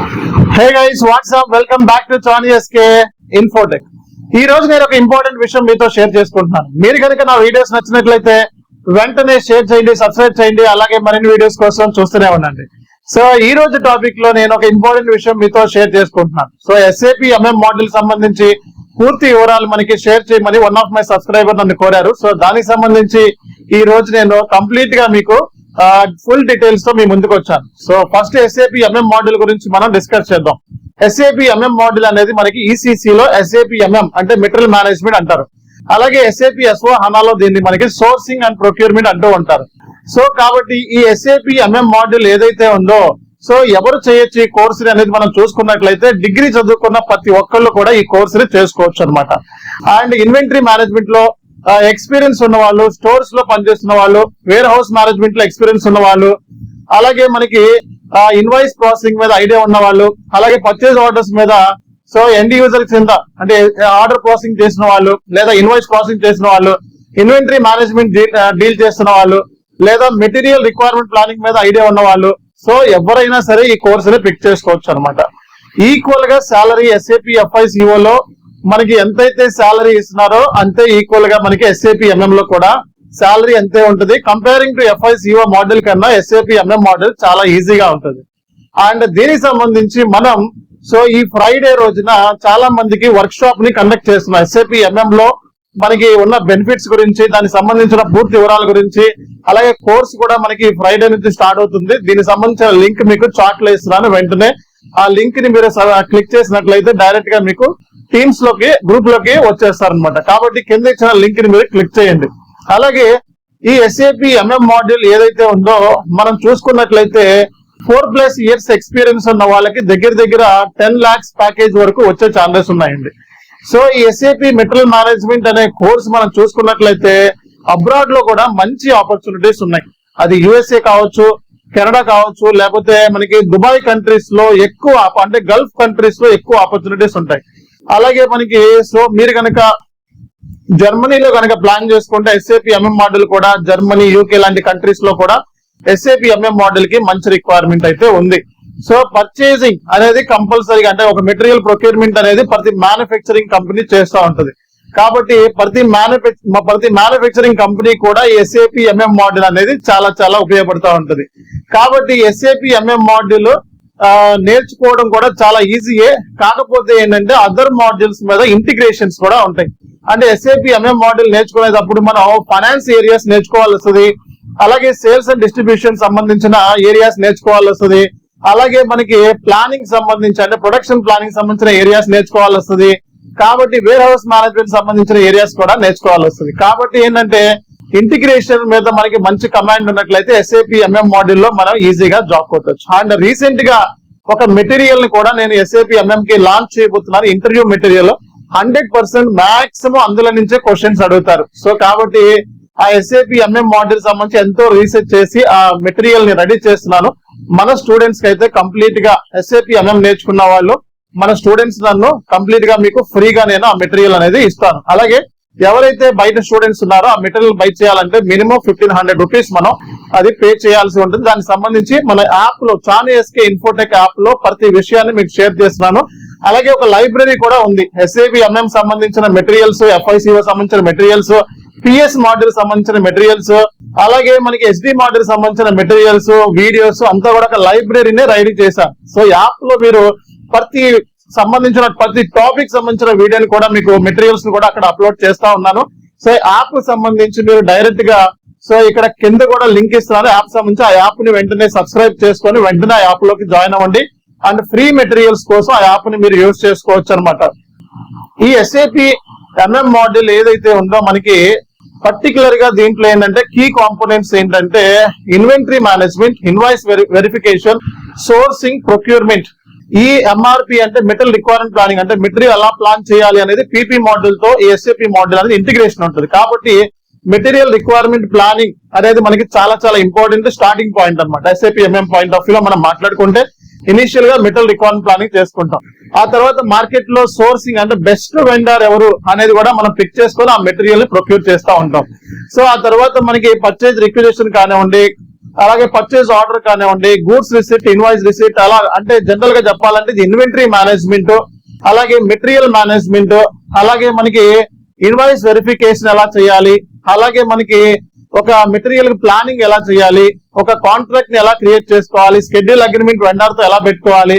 Hey guys, what's up? Welcome back to Chani SK Infotech. ఈ రోజు నేను ఒక ఇంపార్టెంట్ విషయం మీతో షేర్ చేసుకుంటున్నాను. మీరు కనుక నా వీడియోస్ నచ్చినట్లయితే వెంటనే షేర్ చేయండి, సబ్స్క్రైబ్ చేయండి, అలాగే మరిన్ని వీడియోస్ కోసం చూస్తూనే ఉండండి. సో ఈ రోజు టాపిక్ లో నేను ఒక ఇంపార్టెంట్ విషయం మీతో షేర్ చేసుకుంటున్నాను. సో SAP MM మోడల్ సంబంధించి పూర్తి వివరాలు మనకి షేర్ చేయమని వన్ ఆఫ్ మై సబ్స్క్రైబర్ నన్ను కోరారు. సో దానికి సంబంధించి ఈ రోజు నేను కంప్లీట్ గా మీకు ఫుల్ డీటెయిల్స్ తో మీ ముందుకు వచ్చాను. So first SAP MM model గురించి మనం డిస్కస్ చేద్దాం. SAP MM మోడల్ అనేది మనకి ECC లో SAP MM అంటే మెటీరియల్ మేనేజ్మెంట్ అంటారు. అలాగే SAP S/4HANA లో దీన్ని మనకి సోర్సింగ్ అండ్ ప్రొక్యూర్మెంట్ అంటూ ఉంటారు. సో కాబట్టి ఈ SAP MM మోడల్ ఏదైతే ఉందో సో ఎవరు చేయొచ్చు ఈ కోర్సు అనేది మనం చూసుకున్నట్లయితే డిగ్రీ చదువుకున్న ప్రతి ఒక్కళ్ళు కూడా ఈ కోర్సుని చేసుకోవచ్చు అనమాట. అండ్ ఇన్వెంటరీ మేనేజ్మెంట్ లో ఎక్స్పీరియన్స్ ఉన్న వాళ్ళు, స్టోర్స్ లో పనిచేస్తున్న వాళ్ళు, వేర్ హౌస్ మేనేజ్మెంట్ లో ఎక్స్పీరియన్స్ ఉన్న వాళ్ళు, అలాగే మనకి ఇన్వాయిస్ ప్రాసెసింగ్ మీద ఐడియా ఉన్న వాళ్ళు, అలాగే పర్చేజ్ ఆర్డర్స్ మీద సో ఎండ్ యూజర్ కింద అంటే ఆర్డర్ ప్రాసెసింగ్ చేసిన వాళ్ళు, లేదా ఇన్వాయిస్ ప్రాసెసింగ్ చేసిన వాళ్ళు, ఇన్వెంటరీ మేనేజ్మెంట్ డీల్ చేస్తున్న వాళ్ళు, లేదా మెటీరియల్ రిక్వైర్మెంట్ ప్లానింగ్ మీద ఐడియా ఉన్న వాళ్ళు, సో ఎవరైనా సరే ఈ కోర్సుని పిక్ చేసుకోవచ్చు అనమాట. ఈక్వల్ గా శాలరీ SAP FICO లో మనకి ఎంతైతే శాలరీ ఇస్తున్నారో అంతే ఈక్వల్ గా మనకి SAP MM లో కూడా శాలరీ అంతే ఉంటుంది. కంపేరింగ్ టు FICO మోడల్ కన్నా SAP MM మోడల్ చాలా ఈజీగా ఉంటుంది. అండ్ దీనికి సంబంధించి మనం సో ఈ ఫ్రైడే రోజున చాలా మందికి వర్క్ షాప్ ని కండక్ట్ చేస్తున్నాం. SAP MM లో మనకి ఉన్న బెనిఫిట్స్ గురించి, దానికి సంబంధించిన పూర్తి వివరాల గురించి, అలాగే కోర్స్ కూడా మనకి ఫ్రైడే నుంచి స్టార్ట్ అవుతుంది. దీనికి సంబంధించిన లింక్ మీకు చాట్ లో ఇస్తున్నాను. వెంటనే ఆ లింక్ ని మీరు క్లిక్ చేసినట్లయితే డైరెక్ట్ గా మీకు టీమ్స్ లోకి, గ్రూప్ లోకి వచ్చేస్తారనమాట. కాబట్టి కింద ఇచ్చిన లింక్ ని మీరు క్లిక్ చేయండి. అలాగే ఈ SAP MM మాడ్యూల్ ఏదైతే ఉందో మనం చూసుకున్నట్లయితే 4+ years ఎక్స్పీరియన్స్ ఉన్న వాళ్ళకి దగ్గర 10 lakhs ప్యాకేజ్ వరకు వచ్చే ఛాన్సెస్ ఉన్నాయండి. సో ఈ SAP మెటీరియల్ మేనేజ్మెంట్ అనే కోర్స్ మనం చూసుకున్నట్లయితే అబ్రాడ్ లో కూడా మంచి ఆపర్చునిటీస్ ఉన్నాయి. అది USA కావచ్చు, కెనడా కావచ్చు, లేకపోతే మనకి దుబాయ్ కంట్రీస్ లో ఎక్కువ, అంటే గల్ఫ్ కంట్రీస్ లో ఎక్కువ ఆపర్చునిటీస్ ఉంటాయి. అలాగే మనకి సో మీరు కనుక జర్మనీలో కనుక ప్లాన్ చేసుకుంటే SAP MM మోడల్ కూడా జర్మనీ, UK లాంటి కంట్రీస్ లో కూడా SAP MM మోడల్ కి మంచి రిక్వైర్మెంట్ అయితే ఉంది. సో పర్చేసింగ్ అనేది కంపల్సరీగా, అంటే ఒక మెటీరియల్ ప్రొక్యూర్మెంట్ అనేది ప్రతి మ్యానుఫ్యాక్చరింగ్ కంపెనీ చేస్తూ ఉంటది. కాబట్టి ప్రతి మ్యానుఫ్యాక్చరింగ్ కంపెనీ కూడా ఈ SAP MM మోడల్ అనేది చాలా ఉపయోగపడుతూ ఉంటది. కాబట్టి SAP MM మోడల్ నేర్చుకోవడం కూడా చాలా ఈజీయే. కాకపోతే ఏంటంటే అదర్ మాడ్యూల్స్ మీద ఇంటిగ్రేషన్స్ కూడా ఉంటాయి. అంటే SAP MM మోడల్ నేర్చుకునేటప్పుడు మనం ఫైనాన్స్ ఏరియాస్ నేర్చుకోవాల్సి వస్తుంది, అలాగే సేల్స్ అండ్ డిస్ట్రిబ్యూషన్ సంబంధించిన ఏరియాస్ నేర్చుకోవాల్సి వస్తుంది, అలాగే మనకి ప్లానింగ్ సంబంధించి అంటే ప్రొడక్షన్ ప్లానింగ్ సంబంధించిన ఏరియాస్ నేర్చుకోవాల్సి వస్తుంది. కాబట్టి వేర్ హౌస్ మేనేజ్మెంట్ సంబంధించిన ఏరియాస్ కూడా నేర్చుకోవాల్సి వస్తుంది. కాబట్టి ఏంటంటే ఇంటిగ్రేషన్ మీద మనకి మంచి కమాండ్ ఉన్నట్లయితే SAP MM మోడల్ లో మనం ఈజీగా జాబ్ కొట్టవచ్చు. అండ్ రీసెంట్ గా ఒక మెటీరియల్ ని కూడా నేను SAP MM కి లాంచ్ చేయబోతున్నాను. ఇంటర్వ్యూ మెటీరియల్ 100% మాక్సిమం అందులో నుంచే క్వశ్చన్స్ అడుగుతారు. సో కాబట్టి ఆ SAP MM మోడల్ సంబంధించి ఎంతో రీసెర్చ్ చేసి ఆ మెటీరియల్ ని రెడీ చేస్తున్నాను. మన స్టూడెంట్స్ కి అయితే కంప్లీట్ గా SAP MM నేర్చుకున్న వాళ్ళు, మన స్టూడెంట్స్ నన్ను కంప్లీట్ గా మీకు ఫ్రీగా నేను ఆ మెటీరియల్ అనేది ఇస్తాను. అలాగే ఎవరైతే బయట స్టూడెంట్స్ ఉన్నారో ఆ మెటీరియల్ బై చేయాలంటే మినిమం 1500 రూపీస్ మనం అది పే చేయాల్సి ఉంటుంది. దానికి సంబంధించి మన యాప్ లో చానీ SK Infotech యాప్ లో ప్రతి విషయాన్ని మీకు షేర్ చేస్తున్నాను. అలాగే ఒక లైబ్రరీ కూడా ఉంది. SAP MM సంబంధించిన మెటీరియల్స్, FICO సంబంధించిన మెటీరియల్స్, PS మోడల్ సంబంధించిన మెటీరియల్స్, అలాగే మనకి SD మోడల్ సంబంధించిన మెటీరియల్స్, వీడియోస్ అంతా కూడా ఒక లైబ్రరీనే రెడీ చేశాను. సో యాప్ లో మీరు ప్రతి టాపిక్ సంబంధించిన వీడియోని కూడా మీకు మెటీరియల్స్ కూడా అక్కడ అప్లోడ్ చేస్తా ఉన్నాను. సో యాప్ సంబంధించి మీరు డైరెక్ట్ గా సో ఇక్కడ కింద కూడా లింక్ ఇస్తున్నాను యాప్ సంబంధించి. ఆ యాప్ ని వెంటనే సబ్స్క్రైబ్ చేసుకొని వెంటనే ఆ యాప్ లోకి జాయిన్ అవ్వండి. అండ్ ఫ్రీ మెటీరియల్స్ కోసం ఆ యాప్ ని మీరు యూజ్ చేసుకోవచ్చు అనమాట. ఈ SAP MM మోడల్ ఏదైతే ఉందో మనకి పర్టికులర్ గా దీంట్లో ఏంటంటే కీ కాంపోనెంట్స్ ఏంటంటే inventory management, invoice verification, sourcing, procurement. ఈ MRP అంటే మెటీరియల్ రిక్వైర్మెంట్ ప్లానింగ్, అంటే మెటీరియల్ ఎలా ప్లాన్ చేయాలి అనేది PP మోడల్ తో ఈ SAP మోడల్ అనేది ఇంటిగ్రేషన్ ఉంటుంది. కాబట్టి మెటీరియల్ రిక్వైర్మెంట్ ప్లానింగ్ అనేది మనకి చాలా ఇంపార్టెంట్ స్టార్టింగ్ పాయింట్ అనమాట. SAP MM point of view లో మనం మాట్లాడుకుంటే ఇనిషియల్ గా మెటీరియల్ రిక్వైర్మెంట్ ప్లానింగ్ చేసుకుంటాం. ఆ తర్వాత మార్కెట్ లో సోర్సింగ్ అంటే బెస్ట్ వెండర్ ఎవరు అనేది కూడా మనం పిక్ చేసుకొని ఆ మెటీరియల్ ని ప్రొక్యూర్ చేస్తూ ఉంటాం. సో ఆ తర్వాత మనకి పర్చేజ్ రిక్విజిషన్ కానివ్వండి, అలాగే పర్చేజ్ ఆర్డర్ కానివ్వండి, గూడ్స్ రిసిప్ట్, ఇన్వాయిస్ రిసిప్ట్, అలా అంటే జనరల్ గా చెప్పాలంటే ఇన్వెంటరీ మేనేజ్మెంట్, అలాగే మెటీరియల్ మేనేజ్మెంట్, అలాగే మనకి ఇన్వాయిస్ వెరిఫికేషన్ ఎలా చేయాలి, అలాగే మనకి ఒక మెటీరియల్ ప్లానింగ్ ఎలా చేయాలి, ఒక కాంట్రాక్ట్ ని ఎలా క్రియేట్ చేసుకోవాలి, షెడ్యూల్ అగ్రిమెంట్ వెండర్ తో ఎలా పెట్టుకోవాలి,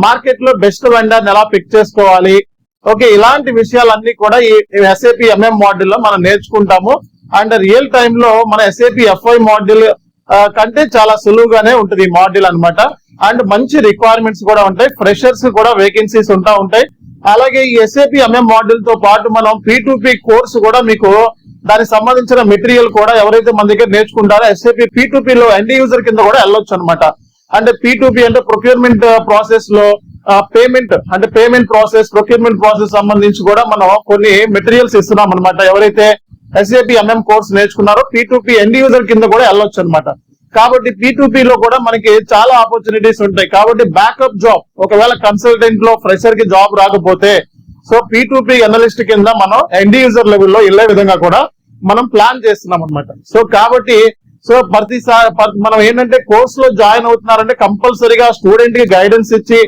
మార్కెట్ లో బెస్ట్ వెండర్ ని ఎలా పిక్ చేసుకోవాలి. ఓకే, ఇలాంటి విషయాలన్నీ కూడా ఈ SAP MM మాడ్యూల్ లో మనం నేర్చుకుంటాము. అండ్ రియల్ టైమ్ లో మన SAP FI మాడ్యూల్ కంటే చాలా సులువుగానే ఉంటుంది ఈ మాడ్యూల్ అన్నమాట. అండ్ మంచి రిక్వైర్మెంట్స్ కూడా ఉంటాయి, ఫ్రెషర్స్ కూడా వేకెన్సీస్ ఉంటాయి. అలాగే ఈ SAP MM మాడ్యూల్ తో పాటు మనం P2P కోర్సు కూడా మీకు దానికి సంబంధించిన మెటీరియల్ కూడా ఎవరైతే మన దగ్గర నేర్చుకుంటారో SAP P2P లో ఎండ్ యూజర్ కింద కూడా వెళ్ళొచ్చు అనమాట. అంటే P2P అంటే ప్రొక్యూర్మెంట్ ప్రాసెస్ లో పేమెంట్ ప్రాసెస్, ప్రొక్యూర్మెంట్ ప్రాసెస్ సంబంధించి కూడా మనం కొన్ని మెటీరియల్స్ ఇస్తున్నాం అనమాట. ఎవరైతే SAP MM కోర్స్ నేర్చుకున్నారో P2P ఎండ్ యూజర్ కింద కూడా వెళ్ళొచ్చు అనమాట. కాబట్టి P2P లో కూడా మనకి చాలా ఆపర్చునిటీస్ ఉంటాయి. కాబట్టి బ్యాకప్ జాబ్, ఒకవేళ కన్సల్టెంట్ లో ఫ్రెషర్ కి జాబ్ రాకపోతే సో P2P అనలిస్ట్ కింద మనం ఎండ్ యూజర్ లెవెల్లో వెళ్ళే విధంగా కూడా మనం ప్లాన్ చేస్తున్నాం అనమాట. సో కాబట్టి ప్రతిసారి మనం ఏంటంటే కోర్స్ లో జాయిన్ అవుతున్నారంటే కంపల్సరీగా స్టూడెంట్ కి గైడెన్స్ ఇచ్చి,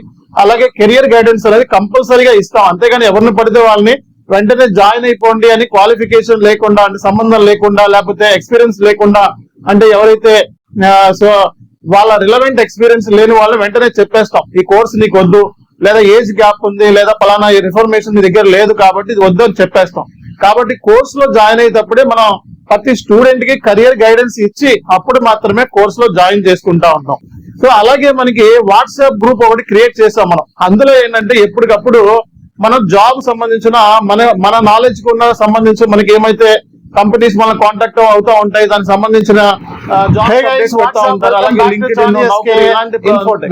అలాగే కెరియర్ గైడెన్స్ అనేది కంపల్సరీగా ఇస్తాం. అంతేగాని ఎవరిని పడితే వాళ్ళని వెంటనే జాయిన్ అయిపోండి అని క్వాలిఫికేషన్ లేకుండా, అంటే సంబంధం లేకుండా, లేకపోతే ఎక్స్పీరియన్స్ లేకుండా, అంటే ఎవరైతే సో వాళ్ళ రిలవెంట్ ఎక్స్పీరియన్స్ లేని వాళ్ళని వెంటనే చెప్పేస్తాం ఈ కోర్స్ నీకు వద్దు, లేదా ఏజ్ గ్యాప్ ఉంది, లేదా పలానా ఇన్ఫర్మేషన్ మీ దగ్గర లేదు కాబట్టి ఇది వద్దు అని చెప్పేస్తాం. కాబట్టి కోర్స్ లో జాయిన్ అయ్యేటప్పుడే మనం ప్రతి స్టూడెంట్ కి కెరియర్ గైడెన్స్ ఇచ్చి అప్పుడు మాత్రమే కోర్స్ లో జాయిన్ చేసుకుంటా ఉంటాం. సో అలాగే మనకి వాట్సాప్ గ్రూప్ ఒకటి క్రియేట్ చేసాం మనం. అందులో ఏంటంటే ఎప్పటికప్పుడు మనం జాబ్ సంబంధించిన మన నాలెడ్జ్ కు ఉన్న సంబంధించి మనకి ఏమైతే కంపెనీస్ మన కాంటాక్ట్ అవుతా ఉంటాయి, దానికి సంబంధించిన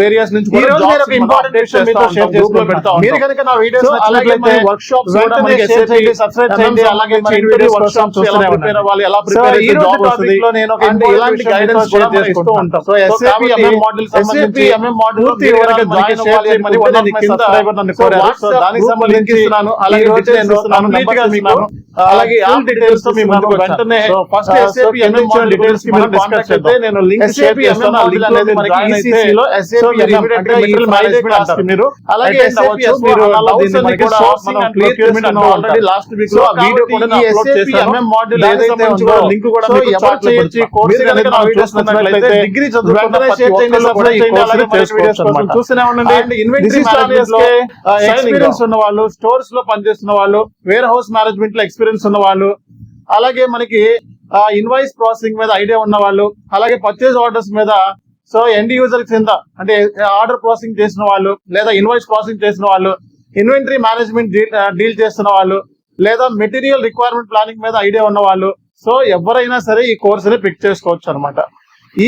వేరియస్ నుంచి అలాగే డీటెయిల్స్ వెంటనే ఫస్ట్ SAP MM డీటెయిల్స్ కి మనం కాంటాక్ట్ అయితే నేను లింక్ షేర్ చేస్తాను. ఆ లింక్ లో మనకి ECC లో SAP మెటీరియల్ మేనేజ్మెంట్ మీరు అలాగే SAP మీరు దీన్ని కూడా మనం క్లియర్ చేసుకున్నాం ఆల్రెడీ లాస్ట్ వీక్ లో. ఆ వీడియో కూడా నేను అప్లోడ్ చేశాను. MM మాడ్యూల్ ఏదైతే ఉందో లింక్ కూడా మీకు చార్ట్ లో చేయొచ్చు. కోర్స్ కనుక నా వీడియోస్ నచ్చినట్లయితే డిగ్రీ చదువుతున్న ప్రతి ఒక్కరు కూడా ఈ కోర్స్ చేసుకోవచ్చు. చూస్తూనే ఉండండి. అండ్ ఇన్వెంటరీ మేనేజ్మెంట్ లో ఎక్స్పీరియన్స్ ఉన్న వాళ్ళు, స్టోర్స్ లో పనిచేస్తున్న వాళ్ళు, వేర్ హౌస్ మేనేజ్మెంట్ లో ఎక్స్పీరియన్స్ ఉన్న వాళ్ళు, అలాగే మనకి ఇన్వాయిస్ ప్రాసెసింగ్ మీద ఐడియా ఉన్న వాళ్ళు, అలాగే పర్చేజ్ ఆర్డర్స్ మీద సో ఎండ్ యూజర్ కింద అంటే ఆర్డర్ ప్రాసెసింగ్ చేసిన వాళ్ళు, లేదా ఇన్వాయిస్ ప్రాసెసింగ్ చేసిన వాళ్ళు, ఇన్వెంటరీ మేనేజ్మెంట్ డీల్ చేస్తున్న వాళ్ళు, లేదా మెటీరియల్ రిక్వైర్మెంట్ ప్లానింగ్ మీద ఐడియా ఉన్న వాళ్ళు, సో ఎవరైనా సరే ఈ కోర్సుని పిక్ చేసుకోవచ్చు అనమాట.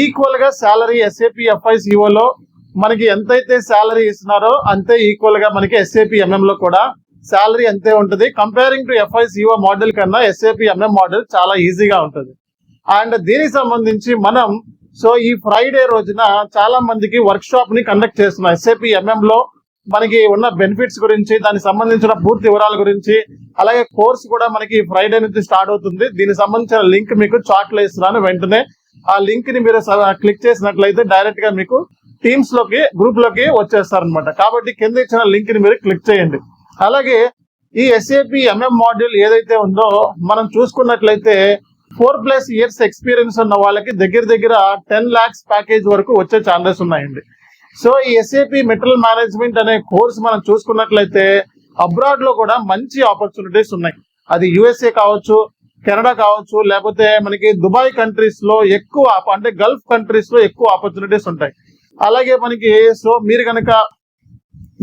ఈక్వల్ గా శాలరీ SAP FI CO లో మనకి ఎంతైతే శాలరీ ఇస్తున్నారో అంతే ఈక్వల్ గా మనకి SAP MM లో కూడా శాలరీ అంతే ఉంటుంది. Comparing to FI CO model కన్నా SAP MM మోడల్ చాలా ఈజీగా ఉంటుంది. అండ్ దీనికి సంబంధించి మనం సో ఈ ఫ్రైడే రోజున చాలా మందికి వర్క్ షాప్ ని కండక్ట్ చేస్తున్నాం. SAP MM లో మనకి ఉన్న బెనిఫిట్స్ గురించి, దానికి సంబంధించిన పూర్తి వివరాల గురించి, అలాగే కోర్స్ కూడా మనకి ఫ్రైడే నుంచి స్టార్ట్ అవుతుంది. దీనికి సంబంధించిన లింక్ మీకు చార్ట్ లో ఇస్తున్నాను. వెంటనే ఆ లింక్ ని మీరు క్లిక్ చేసినట్లయితే డైరెక్ట్ గా మీకు టీమ్స్ లోకి, గ్రూప్ లోకి వచ్చేస్తారనమాట. కాబట్టి కింద ఇచ్చిన లింక్ ని మీరు క్లిక్ చేయండి. అలాగే ఈ SAP MM మాడ్యూల్ ఏదైతే ఉందో మనం చూసుకున్నట్లయితే 4+ years ఎక్స్పీరియన్స్ ఉన్న వాళ్ళకి దగ్గర 10 lakhs ప్యాకేజ్ వరకు వచ్చే ఛాన్సెస్ ఉన్నాయండి. సో ఈ SAP మెటీరియల్ మేనేజ్మెంట్ అనే కోర్స్ మనం చూసుకున్నట్లయితే అబ్రాడ్ లో కూడా మంచి ఆపర్చునిటీస్ ఉన్నాయి. అది USA కావచ్చు, కెనడా కావచ్చు, లేకపోతే మనకి దుబాయ్ కంట్రీస్ లో ఎక్కువ, అంటే గల్ఫ్ కంట్రీస్ లో ఎక్కువ ఆపర్చునిటీస్ ఉంటాయి. అలాగే మనకి సో మీరు కనుక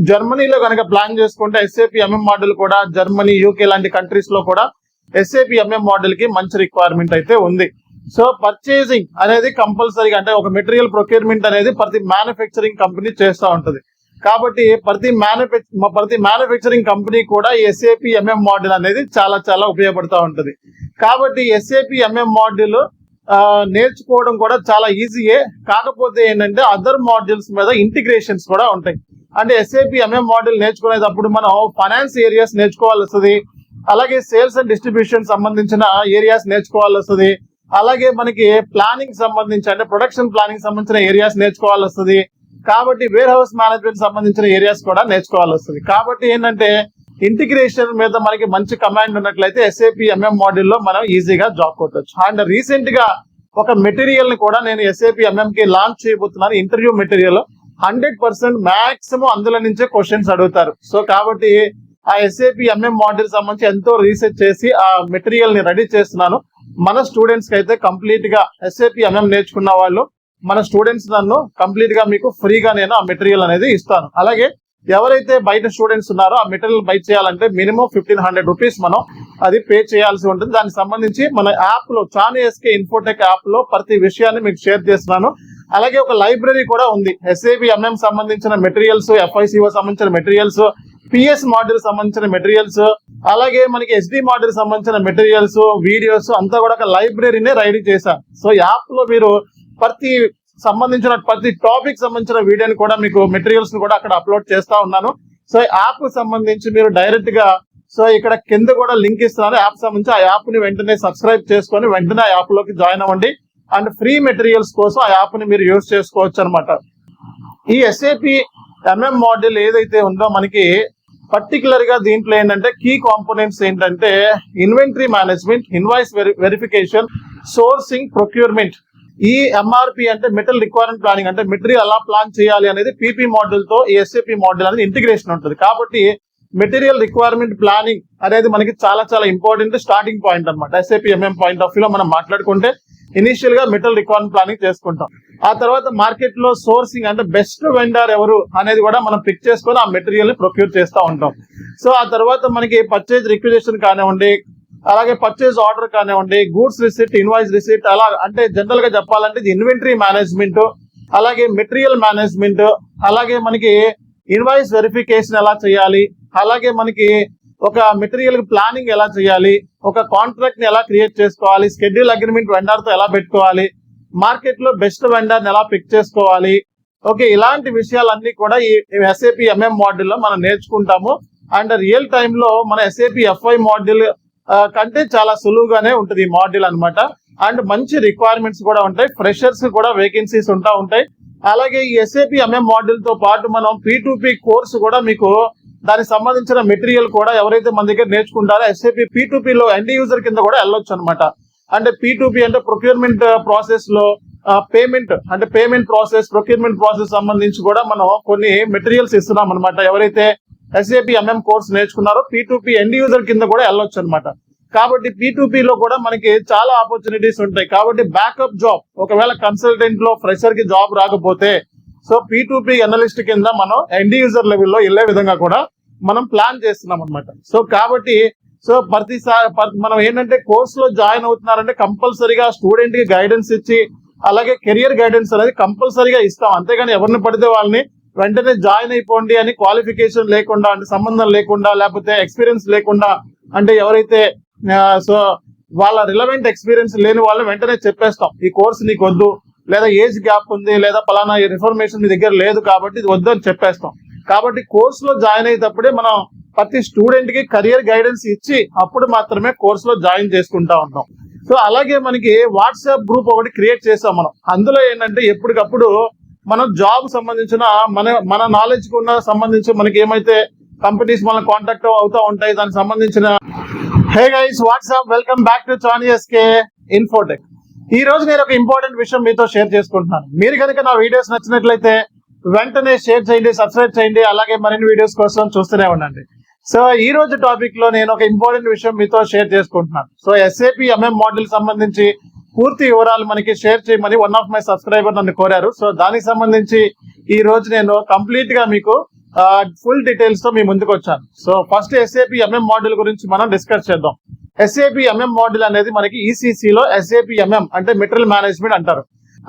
జర్మనీలో కనుక ప్లాన్ చేసుకుంటే SAP MM మోడల్ కూడా జర్మనీ, UK లాంటి కంట్రీస్ లో కూడా SAP MM మోడల్ కి మంచి రిక్వైర్మెంట్ అయితే ఉంది. సో పర్చేసింగ్ అనేది కంపల్సరీగా, అంటే ఒక మెటీరియల్ ప్రొక్యూర్మెంట్ అనేది ప్రతి మ్యానుఫ్యాక్చరింగ్ కంపెనీ చేస్తూ ఉంటుంది. కాబట్టి ప్రతి మ్యానుఫ్యాక్చరింగ్ కంపెనీ కూడా SAP MM మోడల్ అనేది చాలా చాలా ఉపయోగపడుతూ ఉంటుంది. కాబట్టి SAP MM మోడల్ నేర్చుకోవడం కూడా చాలా ఈజీయే. కాకపోతే ఏంటంటే అదర్ మాడ్యూల్స్ మీద ఇంటిగ్రేషన్స్ కూడా ఉంటాయి. అంటే SAP MM మోడల్ నేర్చుకునేటప్పుడు మనం ఫైనాన్స్ ఏరియాస్ నేర్చుకోవాల్సి వస్తుంది, అలాగే సేల్స్ అండ్ డిస్ట్రిబ్యూషన్ సంబంధించిన ఏరియాస్ నేర్చుకోవాల్సి వస్తుంది, అలాగే మనకి ప్లానింగ్ సంబంధించి అంటే ప్రొడక్షన్ ప్లానింగ్ సంబంధించిన ఏరియాస్ నేర్చుకోవాల్సి వస్తుంది. కాబట్టి వేర్ హౌస్ మేనేజ్మెంట్ సంబంధించిన ఏరియాస్ కూడా నేర్చుకోవాల్సి వస్తుంది. కాబట్టి ఏంటంటే ఇంటిగ్రేషన్ మీద మనకి మంచి కమాండ్ ఉన్నట్లయితే SAP MM మాడ్యూల్ లో మనం ఈజీగా జాబ్ కొట్టవచ్చు. అండ్ రీసెంట్ గా ఒక మెటీరియల్ ని కూడా నేను SAP MM కి లాంచ్ చేయబోతున్నాను. ఇంటర్వ్యూ మెటీరియల్ 100% మాక్సిమం అందులో నుంచే క్వశ్చన్స్ అడుగుతారు. సో కాబట్టి ఆ SAP MM మాడ్యూల్ సంబంధించి ఎంతో రీసెర్చ్ చేసి ఆ మెటీరియల్ ని రెడీ చేస్తున్నాను. మన స్టూడెంట్స్ కి అయితే కంప్లీట్ గా SAP MM నేర్చుకున్న వాళ్ళు మన స్టూడెంట్స్ నన్ను కంప్లీట్ గా మీకు ఫ్రీగా నేను ఆ మెటీరియల్ అనేది ఇస్తాను. అలాగే ఎవరైతే బయట స్టూడెంట్స్ ఉన్నారో ఆ మెటీరియల్ బై చేయాలంటే మినిమం 1500 రూపీస్ మనం అది పే చేయాల్సి ఉంటుంది. దానికి సంబంధించి మన యాప్ లో SK ఇన్ఫోటెక్ యాప్ లో ప్రతి విషయాన్ని మీకు షేర్ చేస్తున్నాను. అలాగే ఒక లైబ్రరీ కూడా ఉంది. SAP MM సంబంధించిన మెటీరియల్స్, FICO సంబంధించిన మెటీరియల్స్, PS మాడ్యూల్ సంబంధించిన మెటీరియల్స్, అలాగే మనకి SD మాడ్యూల్ సంబంధించిన మెటీరియల్స్, వీడియోస్ అంతా కూడా ఒక లైబ్రరీనే రెడీ చేశాను. సో యాప్ లో మీరు ప్రతి టాపిక్ సంబంధించిన వీడియోని కూడా మీకు మెటీరియల్స్ ని కూడా అక్కడ అప్లోడ్ చేస్తా ఉన్నాను. సో యాప్ సంబంధించి మీరు డైరెక్ట్ గా సో ఇక్కడ కింద కూడా లింక్ ఇస్తున్నాను యాప్ సంబంధించి. ఆ యాప్ ని వెంటనే సబ్స్క్రైబ్ చేసుకొని వెంటనే ఆ యాప్ లోకి జాయిన్ అవ్వండి. అండ్ ఫ్రీ మెటీరియల్స్ కోసం ఆ యాప్ ని మీరు యూజ్ చేసుకోవచ్చు అనమాట. ఈ SAP MM మాడ్యూల్ ఏదైతే ఉందో మనకి పర్టికులర్ గా దీంట్లో ఏంటంటే కీ కాంపోనెంట్స్ ఏంటంటే inventory management, invoice verification, sourcing, procurement. ఈ MRP అంటే మెటీరియల్ రిక్వైర్మెంట్ ప్లానింగ్ అంటే మెటీరియల్ ఎలా ప్లాన్ చేయాలి అనేది PP మాడ్యూల్ తో ఈ SAP మాడ్యూల్ అనేది ఇంటిగ్రేషన్ ఉంటుంది. కాబట్టి మెటీరియల్ రిక్వైర్మెంట్ ప్లానింగ్ అనేది మనకి చాలా చాలా ఇంపార్టెంట్ స్టార్టింగ్ పాయింట్ అనమాట. SAP MM point of view లో మనం మాట్లాడుకుంటే ఇనిషియల్ గా మెటీరియల్ రిక్వైర్మెంట్ ప్లానింగ్ చేసుకుంటాం. ఆ తర్వాత మార్కెట్ లో సోర్సింగ్ అంటే బెస్ట్ వెండర్ ఎవరు అనేది కూడా మనం పిక్ చేసుకొని ఆ మెటీరియల్ ని ప్రొక్యూర్ చేస్తూ ఉంటాం. సో ఆ తర్వాత మనకి పర్చేజ్ రిక్విజిషన్ కానివ్వండి, అలాగే పర్చేజ్ ఆర్డర్ కానివ్వండి, గూడ్స్ రిసిప్ట్, ఇన్వాయిస్ రిసిప్ట్, అలా అంటే జనరల్ గా చెప్పాలంటే ఇది ఇన్వెంటరీ మేనేజ్మెంట్, అలాగే మెటీరియల్ మేనేజ్మెంట్, అలాగే మనకి ఇన్వాయిస్ వెరిఫికేషన్ ఎలా చేయాలి, అలాగే మనకి ఒక మెటీరియల్ ప్లానింగ్ ఎలా చేయాలి, ఒక కాంట్రాక్ట్ ని ఎలా క్రియేట్ చేసుకోవాలి, షెడ్యూల్ అగ్రిమెంట్ వెండర్ తో ఎలా పెట్టుకోవాలి, మార్కెట్ లో బెస్ట్ వెండర్ ని ఎలా పిక్ చేసుకోవాలి. ఓకే, ఇలాంటి విషయాలన్నీ కూడా ఈ SAP MM మాడ్యూల్ లో మనం నేర్చుకుంటాము. అండ్ రియల్ టైమ్ లో మన SAP FI మాడ్యూల్ కంటే చాలా సులువుగానే ఉంటుంది ఈ మాడ్యూల్ అనమాట. అండ్ మంచి రిక్వైర్మెంట్స్ కూడా ఉంటాయి, ఫ్రెషర్స్ కూడా వేకెన్సీస్ ఉంటాయి. అలాగే ఈ SAP MM మాడ్యూల్ తో పాటు మనం P2P కోర్సు కూడా మీకు దానికి సంబంధించిన మెటీరియల్ కూడా ఎవరైతే మన దగ్గర నేర్చుకుంటారో SAP P2P లో ఎండ్ యూజర్ కింద కూడా వెళ్ళొచ్చు అనమాట. అంటే P2P అంటే ప్రొక్యూర్మెంట్ ప్రాసెస్ లో పేమెంట్ ప్రాసెస్, ప్రొక్యూర్మెంట్ ప్రాసెస్ సంబంధించి కూడా మనం కొన్ని మెటీరియల్స్ ఇస్తున్నాం అనమాట. ఎవరైతే SAP MM కోర్స్ నేర్చుకున్నారో P2P ఎండ్ యూజర్ కింద కూడా వెళ్ళొచ్చు అనమాట. కాబట్టి P2P లో కూడా మనకి చాలా ఆపర్చునిటీస్ ఉంటాయి. కాబట్టి బ్యాకప్ జాబ్, ఒకవేళ కన్సల్టెంట్ లో ఫ్రెషర్ కి జాబ్ రాకపోతే సో P2P అనలిస్ట్ కింద మనం ఎండ్ యూజర్ లెవెల్లో వెళ్ళే విధంగా కూడా మనం ప్లాన్ చేస్తున్నాం అనమాట. సో కాబట్టి ప్రతిసారి మనం ఏంటంటే కోర్సులో జాయిన్ అవుతున్నారంటే కంపల్సరీగా స్టూడెంట్ కి గైడెన్స్ ఇచ్చి అలాగే కెరియర్ గైడెన్స్ అనేది కంపల్సరీగా ఇస్తాం. అంతేగాని ఎవరిని పడితే వాళ్ళని వెంటనే జాయిన్ అయిపోండి అని క్వాలిఫికేషన్ లేకుండా, అంటే సంబంధం లేకుండా, లేకపోతే ఎక్స్పీరియన్స్ లేకుండా, అంటే ఎవరైతే సో వాళ్ళ రిలవెంట్ ఎక్స్పీరియన్స్ లేని వాళ్ళని వెంటనే చెప్పేస్తాం ఈ కోర్స్ నీకు వద్దు, లేదా ఏజ్ గ్యాప్ ఉంది, లేదా పలానా ఇన్ఫర్మేషన్ మీ దగ్గర లేదు కాబట్టి ఇది వద్దు అని చెప్పేస్తాం. కాబట్టి కోర్సులో జాయిన్ అయ్యేటప్పుడే మనం ప్రతి స్టూడెంట్ కి కెరియర్ గైడెన్స్ ఇచ్చి అప్పుడు మాత్రమే కోర్సులో జాయిన్ చేసుకుంటా ఉంటాం. సో అలాగే మనకి వాట్సాప్ గ్రూప్ ఒకటి క్రియేట్ చేసాం మనం. అందులో ఏంటంటే ఎప్పటికప్పుడు మనం జాబ్ సంబంధించిన మన నాలెడ్జ్ కు ఉన్న సంబంధించి మనకి ఏమైతే కంపెనీస్ మన కాంటాక్ట్ అవుతా ఉంటాయి దానికి సంబంధించిన hey guys what's up welcome back to SK Infotech. ఈ రోజు నేను ఒక ఇంపార్టెంట్ విషయం మీతో షేర్ చేసుకుంటున్నాను. మీరు కనుక నా వీడియోస్ నచ్చినట్లయితే వెంటనే షేర్ చేయండి, సబ్స్క్రైబ్ చేయండి, అలాగే మరిన్ని వీడియోస్ కోసం చూస్తూనే ఉండండి. సో ఈ రోజు టాపిక్ లో నేను ఒక ఇంపార్టెంట్ విషయం మీతో షేర్ చేసుకుంటున్నాను. సో SAP MM మాడ్యూల్ సంబంధించి పూర్తి వివరాలు మనకి షేర్ చేయమని వన్ ఆఫ్ మై సబ్స్క్రైబర్ నన్ను కోరారు. సో దానికి సంబంధించి ఈ రోజు నేను కంప్లీట్ గా మీకు ఫుల్ డీటెయిల్స్ తో మీ ముందుకు వచ్చాను. So first SAP MM module గురించి మనం డిస్కస్ చేద్దాం. SAP MM మాడ్యూల్ అనేది మనకి ECC లో SAP MM అంటే మెటీరియల్ మేనేజ్మెంట్ అంటారు.